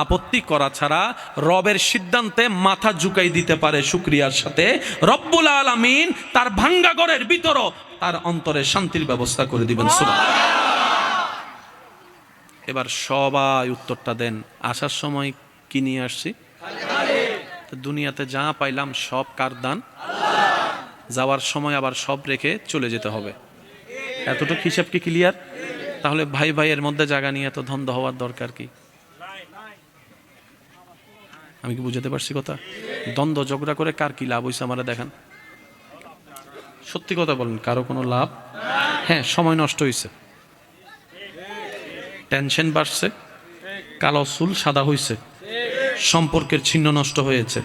আপত্তি করা ছাড়া রবের সিদ্ধান্তে মাথা ঝুঁকাই দিতে পারে শুকরিয়ার সাথে, রব্বুল আলামিন তার ভাঙ্গা ঘরের ভিতরও তার অন্তরে শান্তির ব্যবস্থা করে দিবেন। সুবহানাল্লাহ। এবার সবাই উত্তরটা দেন, আসার সময় কি নিয়ে আসছি? দুনিয়াতে যা পাইলাম সব কার দান? যাওয়ার সময় আবার সব রেখে চলে যেতে হবে। এতটুকু হিসাব কি ক্লিয়ার? তাহলে ভাই ভাইয়ের মধ্যে জায়গা নিয়ে এত দ্বন্দ্ব হওয়ার দরকার কি? আমি কি বুঝাতে পারছি কথা? দ্বন্দ্ব ঝগড়া করে কার কি লাভ হয়েছে আমারা দেখান। সত্যি কথা বলেন, কারো কোনো লাভ? হ্যাঁ, সময় নষ্ট হয়েছে, টেনশন বাড়ছে, কালো চুল সাদা হয়েছে, সম্পর্কের ছিন্ন নষ্ট হয়েছে,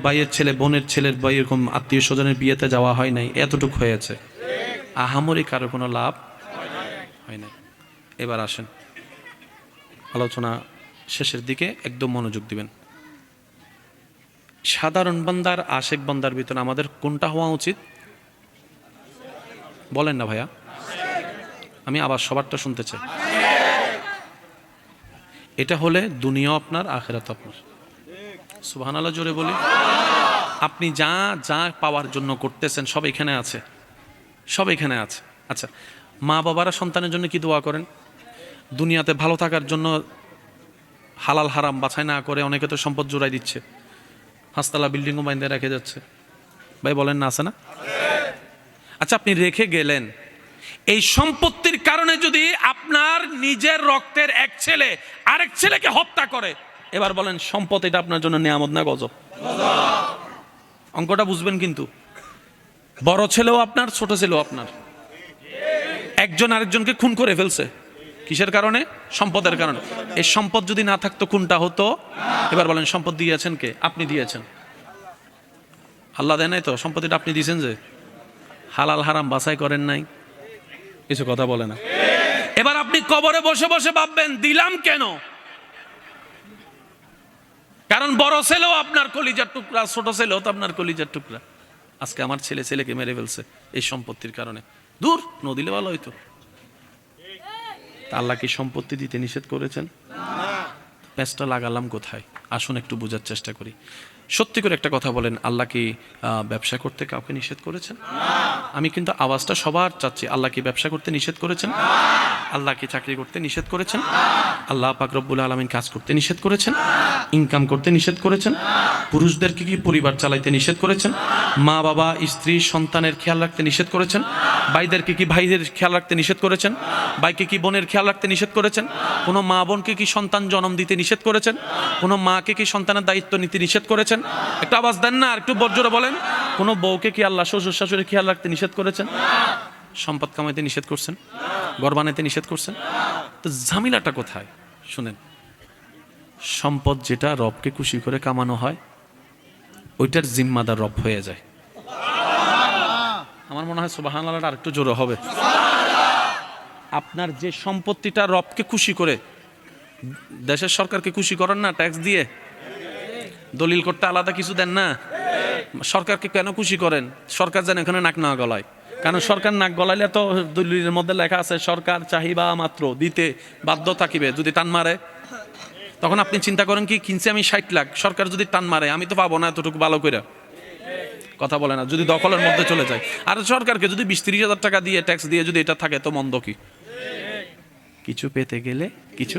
ভাইয়ের ছেলে বোনের ছেলের ভাই এরকম আত্মীয় স্বজনের বিয়েতে যাওয়া হয় নাই, এতটুকু হয়েছে। আহামরি কারো কোনো লাভ হয় নাই। এবার আসেন আলোচনা শেষের দিকে, একদম মনোযোগ দিবেন। সাধারণ বান্দার আশেক বান্দার ভিতরে আমাদের কোনটা হওয়া উচিত? বলেন না ভাইয়া, আমি আবার সবারটা শুনতে চাই। এটা হলে দুনিয়া আপনার, আখিরাত আপনার। সুবহানাল্লাহ জোরে বলি। আপনি যা যা পাওয়ার জন্য করতেছেন সব এখানে আছে, সব এখানে আছে। আচ্ছা, মা বাবারা সন্তানের জন্য কি দোয়া করেন? দুনিয়াতে ভালো থাকার জন্য হালাল হারাম বাছাই না করে অনেকে তো সম্পদ জোড়াই দিচ্ছে, 5তলা বিল্ডিংও বাইন্দে রেখে যাচ্ছে। ভাই বলেন না, আছে না? আচ্ছা, আপনি রেখে গেলেন, এই সম্পত্তির কারণে যদি আপনার নিজের রক্তের এক ছেলে আরেক ছেলেকে হত্যা করে, এবার বলেন সম্পদ এটা আপনার জন্য নিয়ামত না গজব? অঙ্কটা বুঝবেন কিন্তু। বড় ছেলেও আপনার, ছোট ছেলেও আপনার। একজন আরেকজনকে খুন করে ফেলছে, কিসের কারণে? সম্পদের কারণে। এই সম্পদ যদি না থাকতো কোনটা হতো? এবার বলেন সম্পদ দিয়েছেন কে? আপনি দিয়েছেন। আল্লাহ দেয় নাই তো? সম্পত্তিটা আপনি দিয়েছেন, যে হালাল হারাম বাছাই করেন নাই, কিছু কথা বলে না। এবার আপনি কবরে বসে বসে ভাববেন দিলাম কেন? কারণ বড় ছেলেও আপনার কলিজার টুকরা, ছোট ছেলেও তো আপনার কলিজার টুকরা। আজকে আমার ছেলেকে মেরে ফেলছে এই সম্পত্তির কারণে, দূর নদিলে ভালো হইতো। আল্লাহ কি সম্পত্তি দিতে নিষেধ করেছেন? প্যাঁচটা লাগালাম কোথায়? আসুন একটু বোঝার চেষ্টা করি। সত্যি করে একটা কথা বলেন, আল্লাহ কি ব্যবসা করতে কাউকে নিষেধ করেছেন? আমি কিন্তু আওয়াজটা সবার চাচ্ছি, আল্লাহ কি ব্যবসা করতে নিষেধ করেছেন? আল্লাহ কি চাকরি করতে নিষেধ করেছেন? আল্লাহ পাক রব্বুল আলামিন কাজ করতে নিষেধ করেছেন? ইনকাম করতে নিষেধ করেছেন? পুরুষদেরকে কি পরিবার চালাইতে নিষেধ করেছেন? মা বাবা স্ত্রী সন্তানের খেয়াল রাখতে নিষেধ করেছেন? ভাইদেরকে কি ভাইদের খেয়াল রাখতে নিষেধ করেছেন? ভাইকে কি বোনের খেয়াল রাখতে নিষেধ করেছেন? কোনো মা বোনকে কি সন্তান জন্ম দিতে নিষেধ করেছেন? কোনো মাকে কি সন্তানের দায়িত্ব নিতে নিষেধ করেছেন? একটু আওয়াজ দেন না, আর একটু বজ্জোরে বলেন। কোনো বউকে কি আল্লাহ শ্বশুর শাশুড়ির খেয়াল রাখতে নিষেধ করেছেন? সম্পদ কামাইতে নিষেধ করছেন? ঘর বানাইতে নিষেধ করছেন? তো ঝামেলাটা কোথায় শুনেন। সম্পদ যেটা রবকে খুশি করে কামানো হয়, ওইটার জিম্মাদার রব হয়ে যায়। আমার মনে হয় সুবহানাল্লাহ আর একটু জোরে হবে। আপনার যে সম্পত্তিটা রবকে খুশি করে, দেশের সরকারকে খুশি করেন না ট্যাক্স দিয়ে, দলিল করতে আলাদা কিছু দেন না। সরকারকে কেন খুশি করেন? সরকার যেন এখানে নাক না গলায়। কারণ সরকার নাক গলাইলে তো দলিলের মধ্যে লেখা আছে সরকার চাহিবা মাত্র দিতে বাধ্য থাকিবে, যদি টান মারে তখন আপনি চিন্তা করেন কি কিনছি আমি 60 লাখ, সরকার যদি টান মারে আমি তো পাবো না এতটুকু ভালো করে। কথা বলে না, যদি দখলের মধ্যে চলে যায়। আর সরকারকে যদি 20-30 হাজার টাকা দিয়ে ট্যাক্স দিয়ে যদি এটা থাকে তো মন্দ কি? কিছু পেতে গেলে কিছু,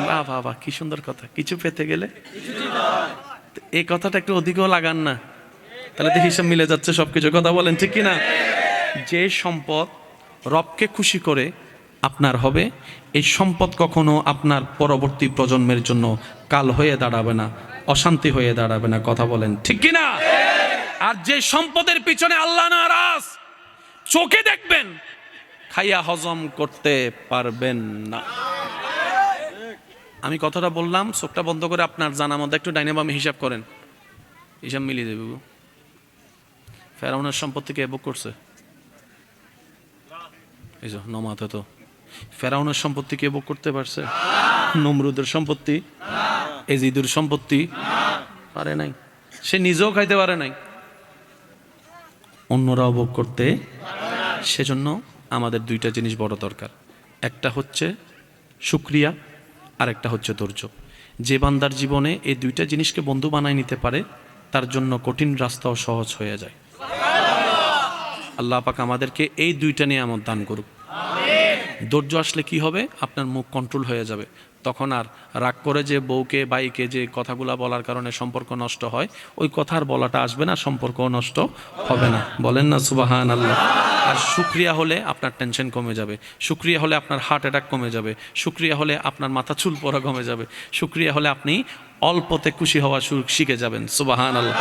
বাহ বাহ বাহ, কি সুন্দর কথা, কিছু পেতে গেলে। এই কথাটা একটু অধিকও লাগান না, তাহলে তো হিসাব মিলে যাচ্ছে সবকিছু। কথা বলেন ঠিক কিনা? যে সম্পদ রবকে খুশি করে আপনার হবে, এই সম্পদ কখনো আপনার পরবর্তী প্রজন্মের জন্য কাল হয়ে দাঁড়াবে না, অশান্তি হয়ে দাঁড়াবে না। কথা বলেন ঠিক কিনা? আর যে সম্পদের পিছনে আল্লাহ নারাজ, চোখে দেখবেন খাইয়া হজম করতে পারবেন না। আমি কথাটা বললাম, চোখটা বন্ধ করে আপনার জানার মধ্যে একটু ডাইনে বামে হিসাব করেন, হিসাব মিলিয়ে দেব। ফেরাউনের সম্পত্তি কে ভোগ করছে? এই যে নমাত, তো ফেরাউনের সম্পত্তি কে ভোগ করতে পারছে? নমরুদের সম্পত্তি, এজিদুর সম্পত্তি পারে নাই, সে নিজেও খাইতে পারে নাই, অন্যরাও ভোগ করতে। সেজন্য আমাদের দুইটা জিনিস বড় দরকার, একটা হচ্ছে শুকরিয়া আর একটা হচ্ছে ধৈর্য। যে বান্দার জীবনে এই দুইটা জিনিসকে বন্ধু বানায় নিতে পারে, তার জন্য কঠিন রাস্তাও সহজ হয়ে যায়। আল্লাহ পাক আমাদেরকে এই দুইটা নিয়ামত দান করুক। ধৈর্য আসলে কি হবে? আপনার মুখ কন্ট্রোল হয়ে যাবে। তখন আর রাগ করে যে বউকে ভাইকে যে কথাগুলা বলার কারণে সম্পর্ক নষ্ট হয়, ওই কথার বলাটা আসবে না, সম্পর্ক নষ্ট হবে না। বলেন না সুবহানাল্লাহ। আর শুকরিয়া হলে আপনার টেনশন কমে যাবে, শুকরিয়া হলে আপনার হার্ট অ্যাটাক কমে যাবে, শুকরিয়া হলে আপনার মাথা চুল পড়া কমে যাবে, শুকরিয়া হলে আপনি অল্পতে খুশি হওয়া শিখে যাবেন। সুবহানাল্লাহ।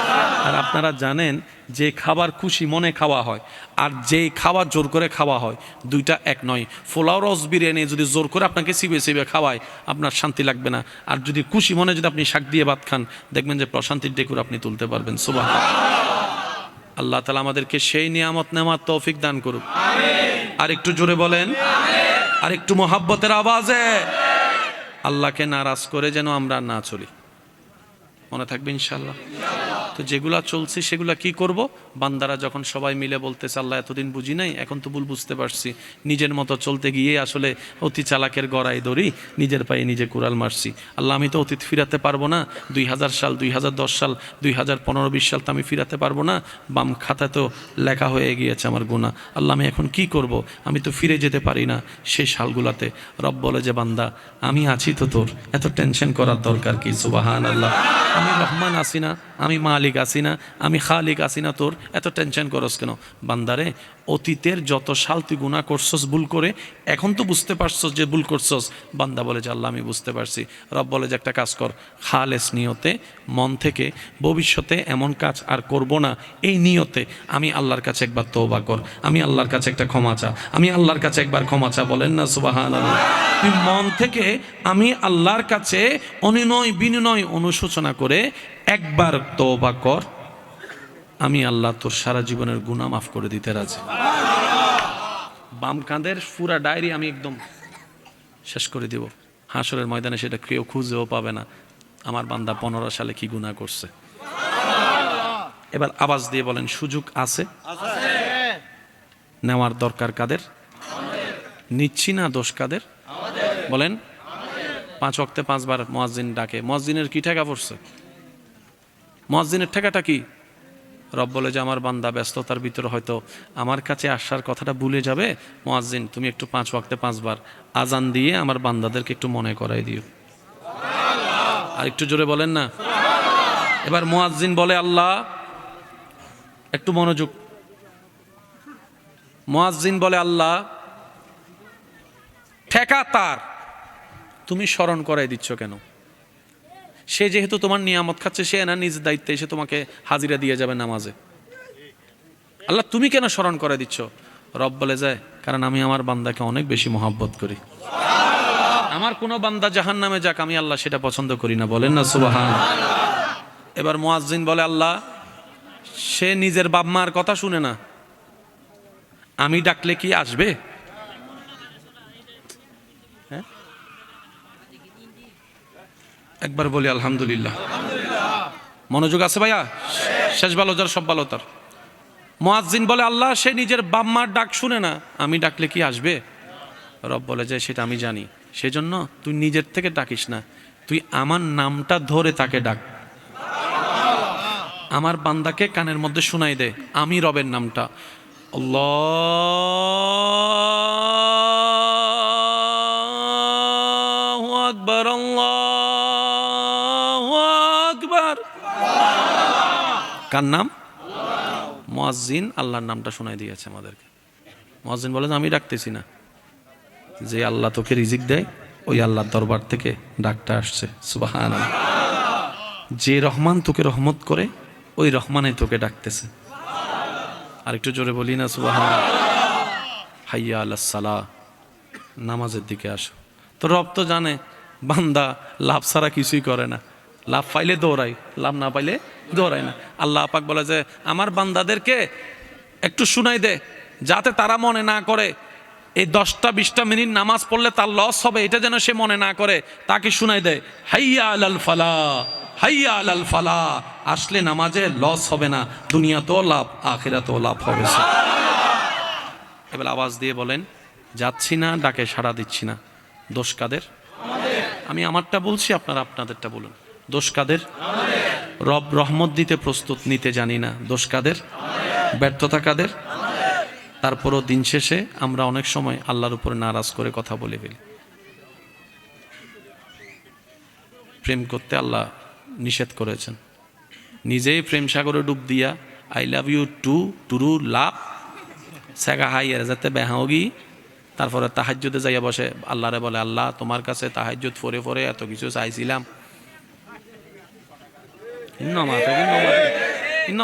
আর আপনারা জানেন যে খাবার খুশি মনে খাওয়া হয় আর যে খাওয়া জোর করে খাওয়া হয়, দুইটা এক নয়। পোলাও রস বিরিয়ানি যদি জোর করে আপনাকে চিবিয়ে চিবিয়ে খাওয়ায়, আপনার শান্তি লাগবে না। আর যদি খুশি মনে যদি আপনি শাক দিয়ে ভাত খান, দেখবেন যে প্রশান্তির ডেকুর আপনি তুলতে পারবেন। সুবহানাল্লাহ। আল্লাহ তাআলা আমাদেরকে সেই নিয়ামত নেওয়ার তৌফিক দান করুক। আর একটু জোরে বলেন, আর একটু মোহাব্বতের আওয়াজে। আল্লাহকে নারাজ করে যেন আমরা না চলি, মনে থাকবে ইনশাআল্লাহ। তো যেগুলা চলছে সেগুলা কি করব? বান্দারা যখন সবাই মিলে বলতেছে আল্লাহ এতদিন বুঝি নাই, এখন তো ভুল বুঝতে পারছি, নিজের মতো চলতে গিয়ে আসলে অতি চালাকের গড়াই দড়ি, নিজের পায়ে নিজে কুড়াল মারছি। আল্লাহ আমি তো অতীত ফিরাতে পারবো না, 2000 সাল 2010 সাল 2015-20 সাল তো আমি ফিরাতে পারবো না, বাম খাতা তো লেখা হয়ে গিয়েছে আমার গুনাহ। আল্লাহ আমি এখন কি করব? আমি তো ফিরে যেতে পারি না সেই সালগুলাতে। রব বলে যে বান্দা আমি আছি তো, তোর এত টেনশন করার দরকার কি? সুবহানাল্লাহ। আমি রহমান আসি না, আমি মালিক আসি না, আমি খালিক আসি না, তোর এত টেনশন করস কেন? বান্দারে অতীতের যত সাল তুই গুনাহ করছস ভুল করে, এখন তো বুঝতে পারছস যে ভুল করছস। বান্দা বলে যে আল্লাহ আমি বুঝতে পারছি। রব বলে যে একটা কাজ কর, খালেস নিয়তে মন থেকে ভবিষ্যতে এমন কাজ আর করব না, এই নিয়তে আমি আল্লাহর কাছে একবার তওবা কর, আমি আল্লাহর কাছে একটা ক্ষমা চা, আমি আল্লাহর কাছে একবার ক্ষমা চা। বলেন না সুবহানাল্লাহ। তুই মন থেকে আমি আল্লাহর কাছে অনুনয় বিনয় অনুশোচনা করে একবার তওবা কর, আমি আল্লাহ তোর সারা জীবনের গুনাহ মাফ করে দিতে রাজি। বাম কাঁধের পুরা ডায়েরি আমি একদম শেষ করে দিব, হাসরের ময়দানে সেটা কেউ খুঁজেও পাবে না আমার বান্দা 15 সালে কি গুনাহ করছে। এবার আওয়াজ দিয়ে বলেন সুযোগ আছে, নেওয়ার দরকার কাদের? নিচ্ছি না, দোষ কাদের? বলেন। 5 ওয়াক্তে 5 বার মুয়াজ্জিন ডাকে, মুয়াজ্জিনের কি টাকা পড়ছে? মুয়াজ্জিনের টাকাটা কি? রব বলে যে আমার বান্দা ব্যস্ততার ভিতরে হয়তো আমার কাছে আসার কথাটা ভুলে যাবে, মুয়াজ্জিন তুমি একটু 5 ওয়াক্তে 5 বার আজান দিয়ে আমার বান্দাদেরকে একটু মনে করাই দিও। আর একটু জোরে বলেন না। এবার মুয়াজ্জিন বলে আল্লাহ, একটু মনোযোগ, মুয়াজ্জিন বলে আল্লাহ ঠেকা তার, তুমি স্মরণ করাই দিচ্ছ কেন? সে যেহেতু তোমার নিয়ামত খাচ্ছে, সে না নিজ দায়িত্বে এসে তোমাকে হাজিরা দিয়ে যাবে নামাজে, আল্লাহ তুমি কেন স্মরণ করে দিচ্ছ? রব বলে যায় কারণ আমি আমার বান্দাকে অনেক বেশি মহব্বত করি। আমার কোনো বান্দা জাহান্নামে যাক, আমি আল্লাহ সেটা পছন্দ করি না। বলেন না সুবহানাল্লাহ। এবার মুয়াজ্জিন বলে আল্লাহ সে নিজের বাপ মার কথা শুনে না, আমি ডাকলে কি আসবে? একবার বলি আলহামদুলিল্লাহ। মনোযোগ আছে ভাইয়া? শেষ ভালো যার সব ভালো তার। মুয়াজ্জিন বলে আল্লাহ সে নিজের বাপ মার ডাক শুনে না, আমি ডাকলে কি আসবে? রব বলে যে সেটা আমি জানি, সেজন্য তুই নিজের থেকে ডাকিস না, তুই আমার নামটা ধরে তাকে ডাক। আমার বান্দাকে কানের মধ্যে শোনাই দে আমি রবের নামটা, আল্লাহু আকবার, আল্লাহু আকবার। কার নাম? মুয়াজ্জিন আল্লাহর নামটা শোনাই দিয়েছে আমাদেরকে। মুয়াজ্জিন বলে আমি ডাকতেছি না, যে আল্লাহ তোকে রিজিক দেয় ওই আল্লাহর দরবার থেকে ডাকটা আসছে। সুবহানাল্লাহ। যে রহমান তোকে রহমত করে ওই রহমানে তোকে ডাকতেছে। আর একটু জোরে বলি না সুবহানাল্লাহ। হাইয়া আলাস সালাহ, নামাজের দিকে আসো। তো রব তো জানে বান্দা লাভ ছাড়া কিছুই করে না, লাভ পাইলে দৌড়াই, লাভ না পাইলে দৌড়াই না। আল্লাহ পাক বলে যে আমার বান্দাদেরকে একটু শুনাই দে যাতে তারা মনে না করে এই 10-20 মিনিট নামাজ পড়লে তার লস হবে, এটা যেন সে মনে না করে, তাকে শুনাই দেয় হাইয়া আলাল ফালাহ, হাইয়া আলাল ফালাহ। আসলে নামাজে লস হবে না, দুনিয়াতেও লাভ আখিরাতেও লাভ হবে। এবার আওয়াজ দিয়ে বলেন যাচ্ছি না, ডাকে সাড়া দিচ্ছি না, দোষ কাদের? আমি আমারটা বলছি, আপনারা আপনাদেরটা বলুন। দোষ কাদের? রব রহমত দিতে প্রস্তুত, নিতে জানি না, দোষ কাদের? ব্যর্থতা কাদের? তারপরও দিন শেষে আমরা অনেক সময় আল্লাহর উপরে নারাজ করে কথা বলে ফেলি। প্রেম করতে আল্লাহ নিষেধ করেছেন, নিজেই প্রেম সাগরে ডুব দিয়া I love you too true love সেগা হাইয়ার যাতে বেহাওগি। তারপরে তাহাজ্জুদে যাইয়া বসে আল্লাহরে বলে আল্লাহ তোমার কাছে তাহাজ্জুদ ফরে ফরে এত কিছু চাইছিলাম,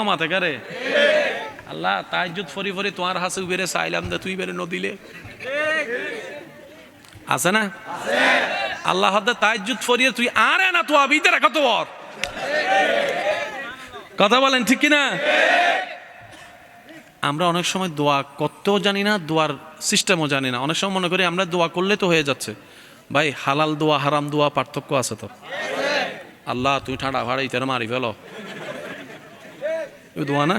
মাথা কারে আল্লাহ তাহাজ্জুদ ফরি ফরি তোমার হাসে উবেরে চাইলাম দে তুই বেরে নদিলে আছে না? আল্লাহ হাতে তাহাজ্জুদ ফরিয়ে তুই আরে না তো আবিতে রাখা তো ওর কথা বলেন ঠিক কিনা? আমরা অনেক সময় দোয়া করতেও জানি না, দোয়ার সিস্টেমও জানি না। অনেক সময় মনে করি আমরা দোয়া করলে তো হয়ে যাচ্ছে। ভাই হালাল দোয়া হারাম দোয়া পার্থক্য আছে তো। আল্লাহ তুই ঠান্ডা ভাড়া ইতারে মারি ফেলো, দোয়া না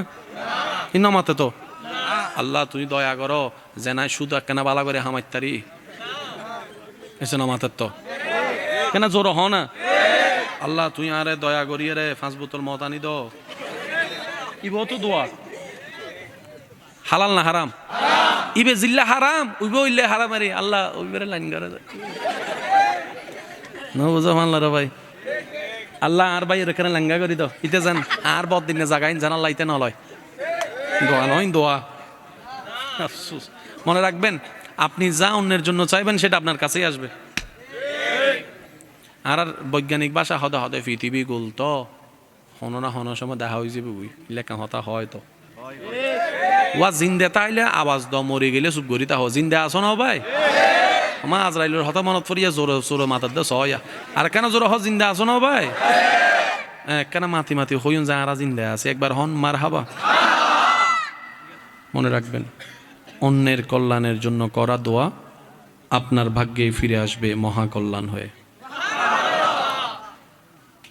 ইনামাতে তো। আল্লাহ তুই দয়া করো জেনাই শুধু কেনা বালা করে হামাইতারি এসে নামাতের তো কেনা জোর হ না। আল্লাহ তুই আরে দয়া করিয়ে রে 5 বোতল মদ আনি দো, ইব তো দোয়া। হালাল না হারাম? ইবে জিল্লা হারাম উইবে উইলে হারাম আরে আল্লাহ উইবেরে লাইন করে না বুঝা মানলা রে ভাই। আল্লাহ আর ভাই এখানে লেঙ্গা করি দাও ইতে যান আর বদ দিনে জাগাইন জানা লাইতে নলয় দোয়া নয় দোয়া। আফসোস। মনে রাখবেন আপনি যা অন্যের জন্য চাইবেন সেটা আপনার কাছেই আসবে। আর বৈজ্ঞানিক ভাষা হদে হদে পৃথিবী গোল তো হনো না হনো সময় দেখা হয়ে যাবে বুই লেখা হতা হয় তো ওয়া জিন্দে তাইলে আওয়াজ দ মরে গেলে চুপ করি তা জিন্দে আসো না ভাই আমার আজরাইলের হতা মনত পড়িয়া জোরে জোরে মাথার দে সয়া আর কেন জোরে হ জিন্দে আসো না ভাই কেন মাতি মাতি হইন যা আর জিন্দে আছে একবার হন মার হাবা। মনে রাখবেন অন্যের কল্যাণের জন্য করা দোয়া আপনার ভাগ্যে ফিরে আসবে মহা কল্যাণ হয়ে।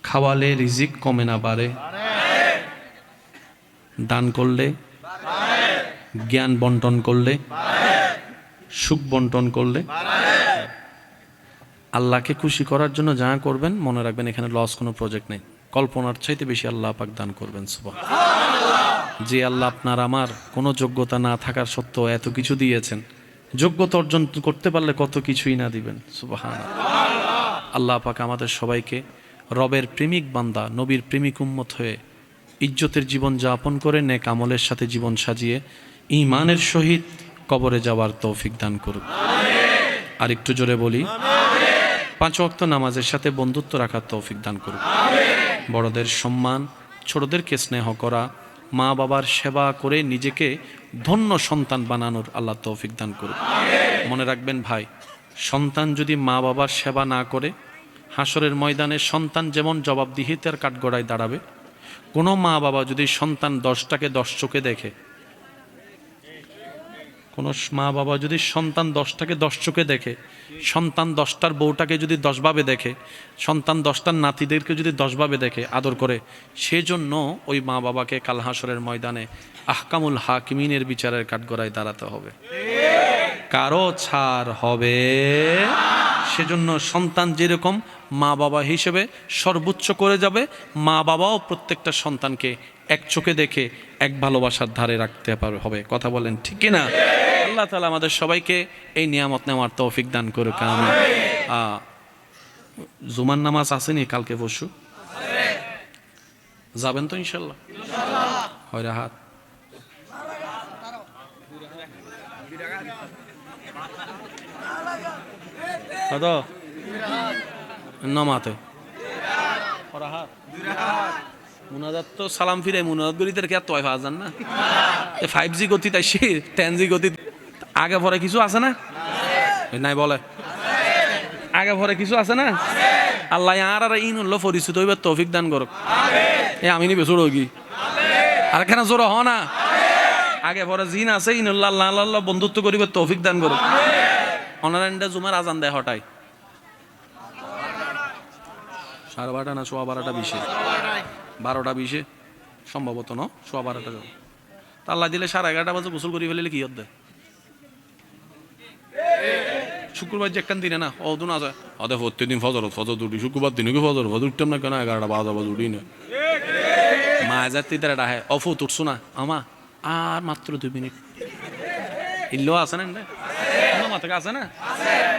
খাওয়ালে রিজিক কমে না বাড়ে, দান করলে, জ্ঞান বন্টন করলে, সুখ বন্টন করলে, আল্লাহকে খুশি করার জন্য যা করবেন মনে রাখবেন এখানে লস কোনো প্রজেক্ট নেই, কল্পনার চাইতে বেশি আল্লাহ পাক দান করবেন। সুবহানাল্লাহ। যে আল্লাহ আপনার আমার কোনো যোগ্যতা না থাকার সত্ত্বেও এত কিছু দিয়েছেন, যোগ্যতা অর্জন করতে পারলে কত কিছুই না দিবেন। সুবহানাল্লাহ। আল্লাহ পাক আমাদের সবাইকে রবের প্রেমিক বান্দা, নবীর প্রেমিক উম্মত হয়ে ইজ্জতের জীবন যাপন করে নেক আমলের সাথে জীবন সাজিয়ে ঈমানের সহিত কবরে যাওয়ার তৌফিক দান করুক। আর একটু জোরে বলি, 5 ওয়াক্ত নামাজের সাথে বন্ধুত্ব রাখার তৌফিক দান করুক। বড়দের সম্মান, ছোটদেরকে স্নেহ করা, মা বাবার সেবা করে নিজেকে ধন্য সন্তান বানানোর আল্লাহ তৌফিক দান করুক। মনে রাখবেন ভাই, সন্তান যদি মা বাবার সেবা না করে, হাসরের ময়দানে সন্তান যেমন জবাবদিহিতার কাঠগড়ায় দাঁড়াবে, কোনো মা বাবা যদি সন্তান 10টাকে 10 চোখে দেখে, কোনো মা বাবা যদি সন্তান 10টাকে 10 চোখে দেখে, সন্তান 10টার বউটাকে যদি 10 ভাবে দেখে, সন্তান 10টার নাতিদেরকে যদি 10 ভাবে দেখে, আদর করে, সেজন্য ওই মা বাবাকে কাল হাসরের ময়দানে আহকামুল হাকিমিনের বিচারের কাঠগড়ায় দাঁড়াতে হবে, কারো ছাড় হবে। সেজন্য সন্তান যেরকম মা বাবা হিসেবে সর্বোচ্চ করে যাবে, মা বাবাও প্রত্যেকটা সন্তানকে এক চোখে দেখে এক ভালোবাসার ধারে রাখতে হবে। কথা বলেন ঠিক কিনা? আল্লাহ তাআলা আমাদের সবাইকে এই নিয়ামত নেওয়ার তৌফিক দান করুক। আমিন। জুমার নামাজ আসেনি কালকে পরশু? যাবেন তো ইনশাল্লাহ? হয় হাত কত নমাতে মুনাজাত তো সালাম ফিরে মুনাজাত গরিতে কে তো 5000 না 5G গতি, তাই 10G গতি। আগে পরে কিছু আছে না? নাই বলে আগে পরে কিছু আছে না? আল্লাহ আর ইনুল্লাহ পরিচিত হইবার তৌফিক দান করুক। আমি নিবে জোর কি আর কেন জোর হ না? আগে পরে জিন আছে, ইনুল্লাহ আল্লাহ আল্লাহ বন্ধুত্ব করিবার তৌফিক দান করুক। অনারায়ণটা জুমার আজান দেয় হঠাই 12:30 না 12:20, 12:20 সম্ভবত ন 12:15। আল্লাহ দিলে 11:30 বাজে গোসল করি ফেলে কি হতে? শুক্রবার যে একখান দিনে না ওদিন আছে আদে প্রত্যেকদিন ফজর উঠি, শুক্রবার দিনে কি ফজর উঠতাম না কেন? 11টা বাজে উঠি না। মা যাত্রী তারা ডাহে অফুত উঠছো না আমা, আর মাত্র 2 মিনিট ইল্লো আছে না মাথাকে আছে না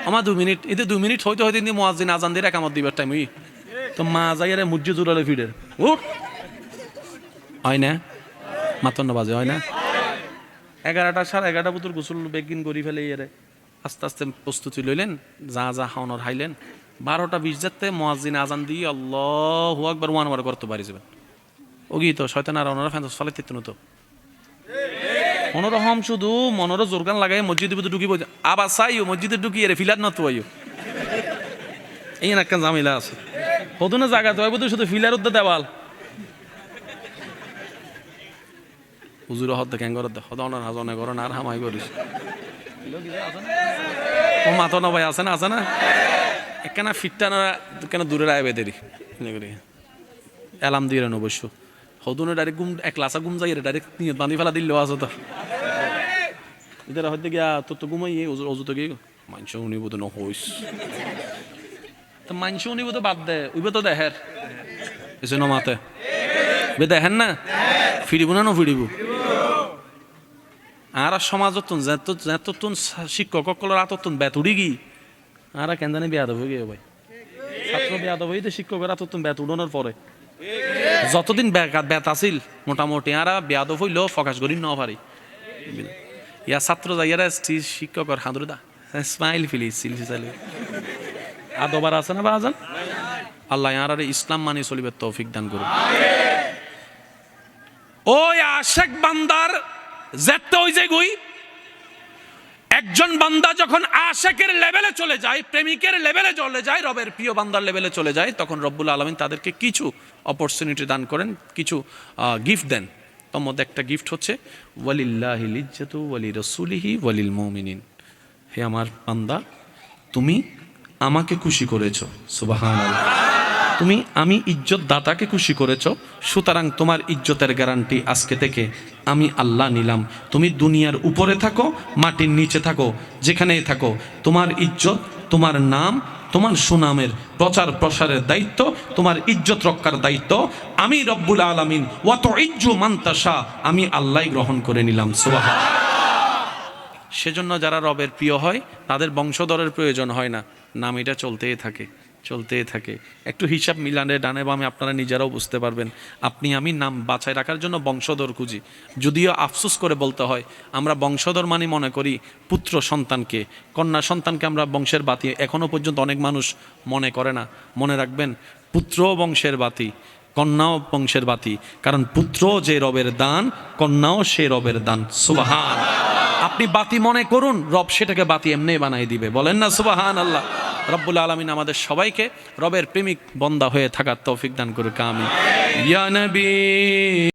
আমার 2 মিনিট, এতে 2 মিনিট হইতে হইতে মুয়াজ্জিন আজান দিয়ে একামত দিবার টাইম হই তো মা যাইয়ারে মসজিদ উড়ালে ফিডের উঠ হয় না, মাত্র 9 বাজে হয় না? 11টা 11:30 পুতুর গোসল বেগিন করি ফেলে ইয়ারে আস্তে আস্তে প্রস্তুতি লইলেন, যা যা খাওয়ানোর হাইলেন। 12:20 যাতে মুয়াজ্জিন আজান দিয়ে আল্লাহু আকবার ওয়ানবার করতে পারি যাবেন। ওগি তো শয়তান আর ওনারা ফ্যান ফলে তিত তো মনোরহম শুধু মনোর জোরগান লাগাই মসজিদে ভিতরে ঢুকিব, আবার চাইও মসজিদে ঢুকিয়ে রে ফিলার নত আইও, এই একটা ঝামেলা আছে। হদুনে জায়গা তো শুধু ফিলার উদ্দে দেওয়াল হুজুর হদ্দে ক্যাং করতে হদনের হাজনে করেন আর হামাই করিস ও মাথা না ভাই আছে না আছে না একখানা ফিটটা না কেন দূরে রায় বেদেরি এলাম দিয়ে রেন অবশ্য হদুনে ডাইরেক্ট গুম এক লাসা গুম যাই ডাইরেক্ট নিয়ে বানি ফেলা দিলেও আছে তো ইদারা হয়তো গিয়া তোর তো ঘুমাই অজু তো গিয়ে মাংস উনিব তো নহইস তো মাংস উনিব তো বাদ দে উইব তো দেহের এসে নমাতে বে দেখেন না ফিরিব না ফিরিব। আর সমাজত যেতন শিক্ষক সকলের আতন বেত উড়ি গি আর কেন জানি বেয়াদব হয়ে গিয়ে ভাই ছাত্র বেয়াদব হইতে শিক্ষকের আতন বেত উড়ানোর পরে যতদিন বেত আসিল মোটামুটি আর বেয়াদব হইলেও ফকাশ করি ন পারি ইয়া ছাত্র যাইয়ারা শিক্ষকের হাঁদুরদা স্মাইল ফিলি সিলসি চাইলে আদবার আছে না বাজান? আল্লাহ আর ইসলাম মানি চলিবে তৌফিক দান করুন। ওই আশেক বান্দার যেতে ওই যে গই একজন বান্দা যখন আশেকের লেভেলে চলে যায়, প্রেমিকের লেভেলে চলে যায়, রবের প্রিয় বান্দার লেভেলে চলে যায়, তখন রব্বুল আলামিন তাদেরকে কিছু অপরচুনিটি দান করেন, কিছু গিফট দেন। তার মধ্যে একটা গিফট হচ্ছে ওয়ালিল্লাহিল ইজ্জাতু ওয়ালি রাসূলিহি ওয়ালিল মুমিনিন। হে আমার বান্দা, তুমি আমাকে খুশি করেছো, সুবহানাল্লাহ। আমি ইজ্জত দাতাকে খুশি করেছো, সুতরাং তোমার ইজ্জতের গ্যারান্টি আজকে থেকে আমি আল্লাহ নিলাম। তুমি দুনিয়ার উপরে থাকো, মাটির নিচে থাকো, যেখানেই থাকো, তোমার ইজ্জত, তোমার নাম, তোমার সুনামের প্রচার প্রসারের দায়িত্ব, তোমার ইজ্জত রক্ষার দায়িত্ব আমি রব্বুল আলামিন ওয়া তুইজ্জু মান তাশা, আমি আল্লাহ গ্রহণ করে নিলাম। সুবহানাল্লাহ। সেজন্য যারা রবের প্রিয় হয় তাদের বংশধরের প্রয়োজন হয় না, নাম এটা চলতেই থাকে, চলতেই থাকে। একটু হিসাব মিলানে ডানে বামে আপনারা নিজেরাও বুঝতে পারবেন। আপনি আমি নাম বাছাই রাখার জন্য বংশধর খুঁজি, যদিও আফসোস করে বলতে হয় আমরা বংশধর মানে মনে করি পুত্র সন্তানকে, কন্যা সন্তানকে আমরা বংশের বাতি এখনও পর্যন্ত অনেক মানুষ মনে করে না। মনে রাখবেন, পুত্রও বংশের বাতি, কন্যাও বংশের বাতি, কারণ পুত্র যে রবের দান, কন্যাও সে রবের দান। সুবহানাল্লাহ। আপনি বাতি মনে করুন, রব সেটাকে বাতি এমনি বানাই দিবে। বলেন না সুবহানাল্লাহ। রব্বুল আলামিন আমাদের সবাইকে রবের প্রেমিক বন্দা হয়ে থাকার তৌফিক দান করুক। আমিন। ইয়া নবী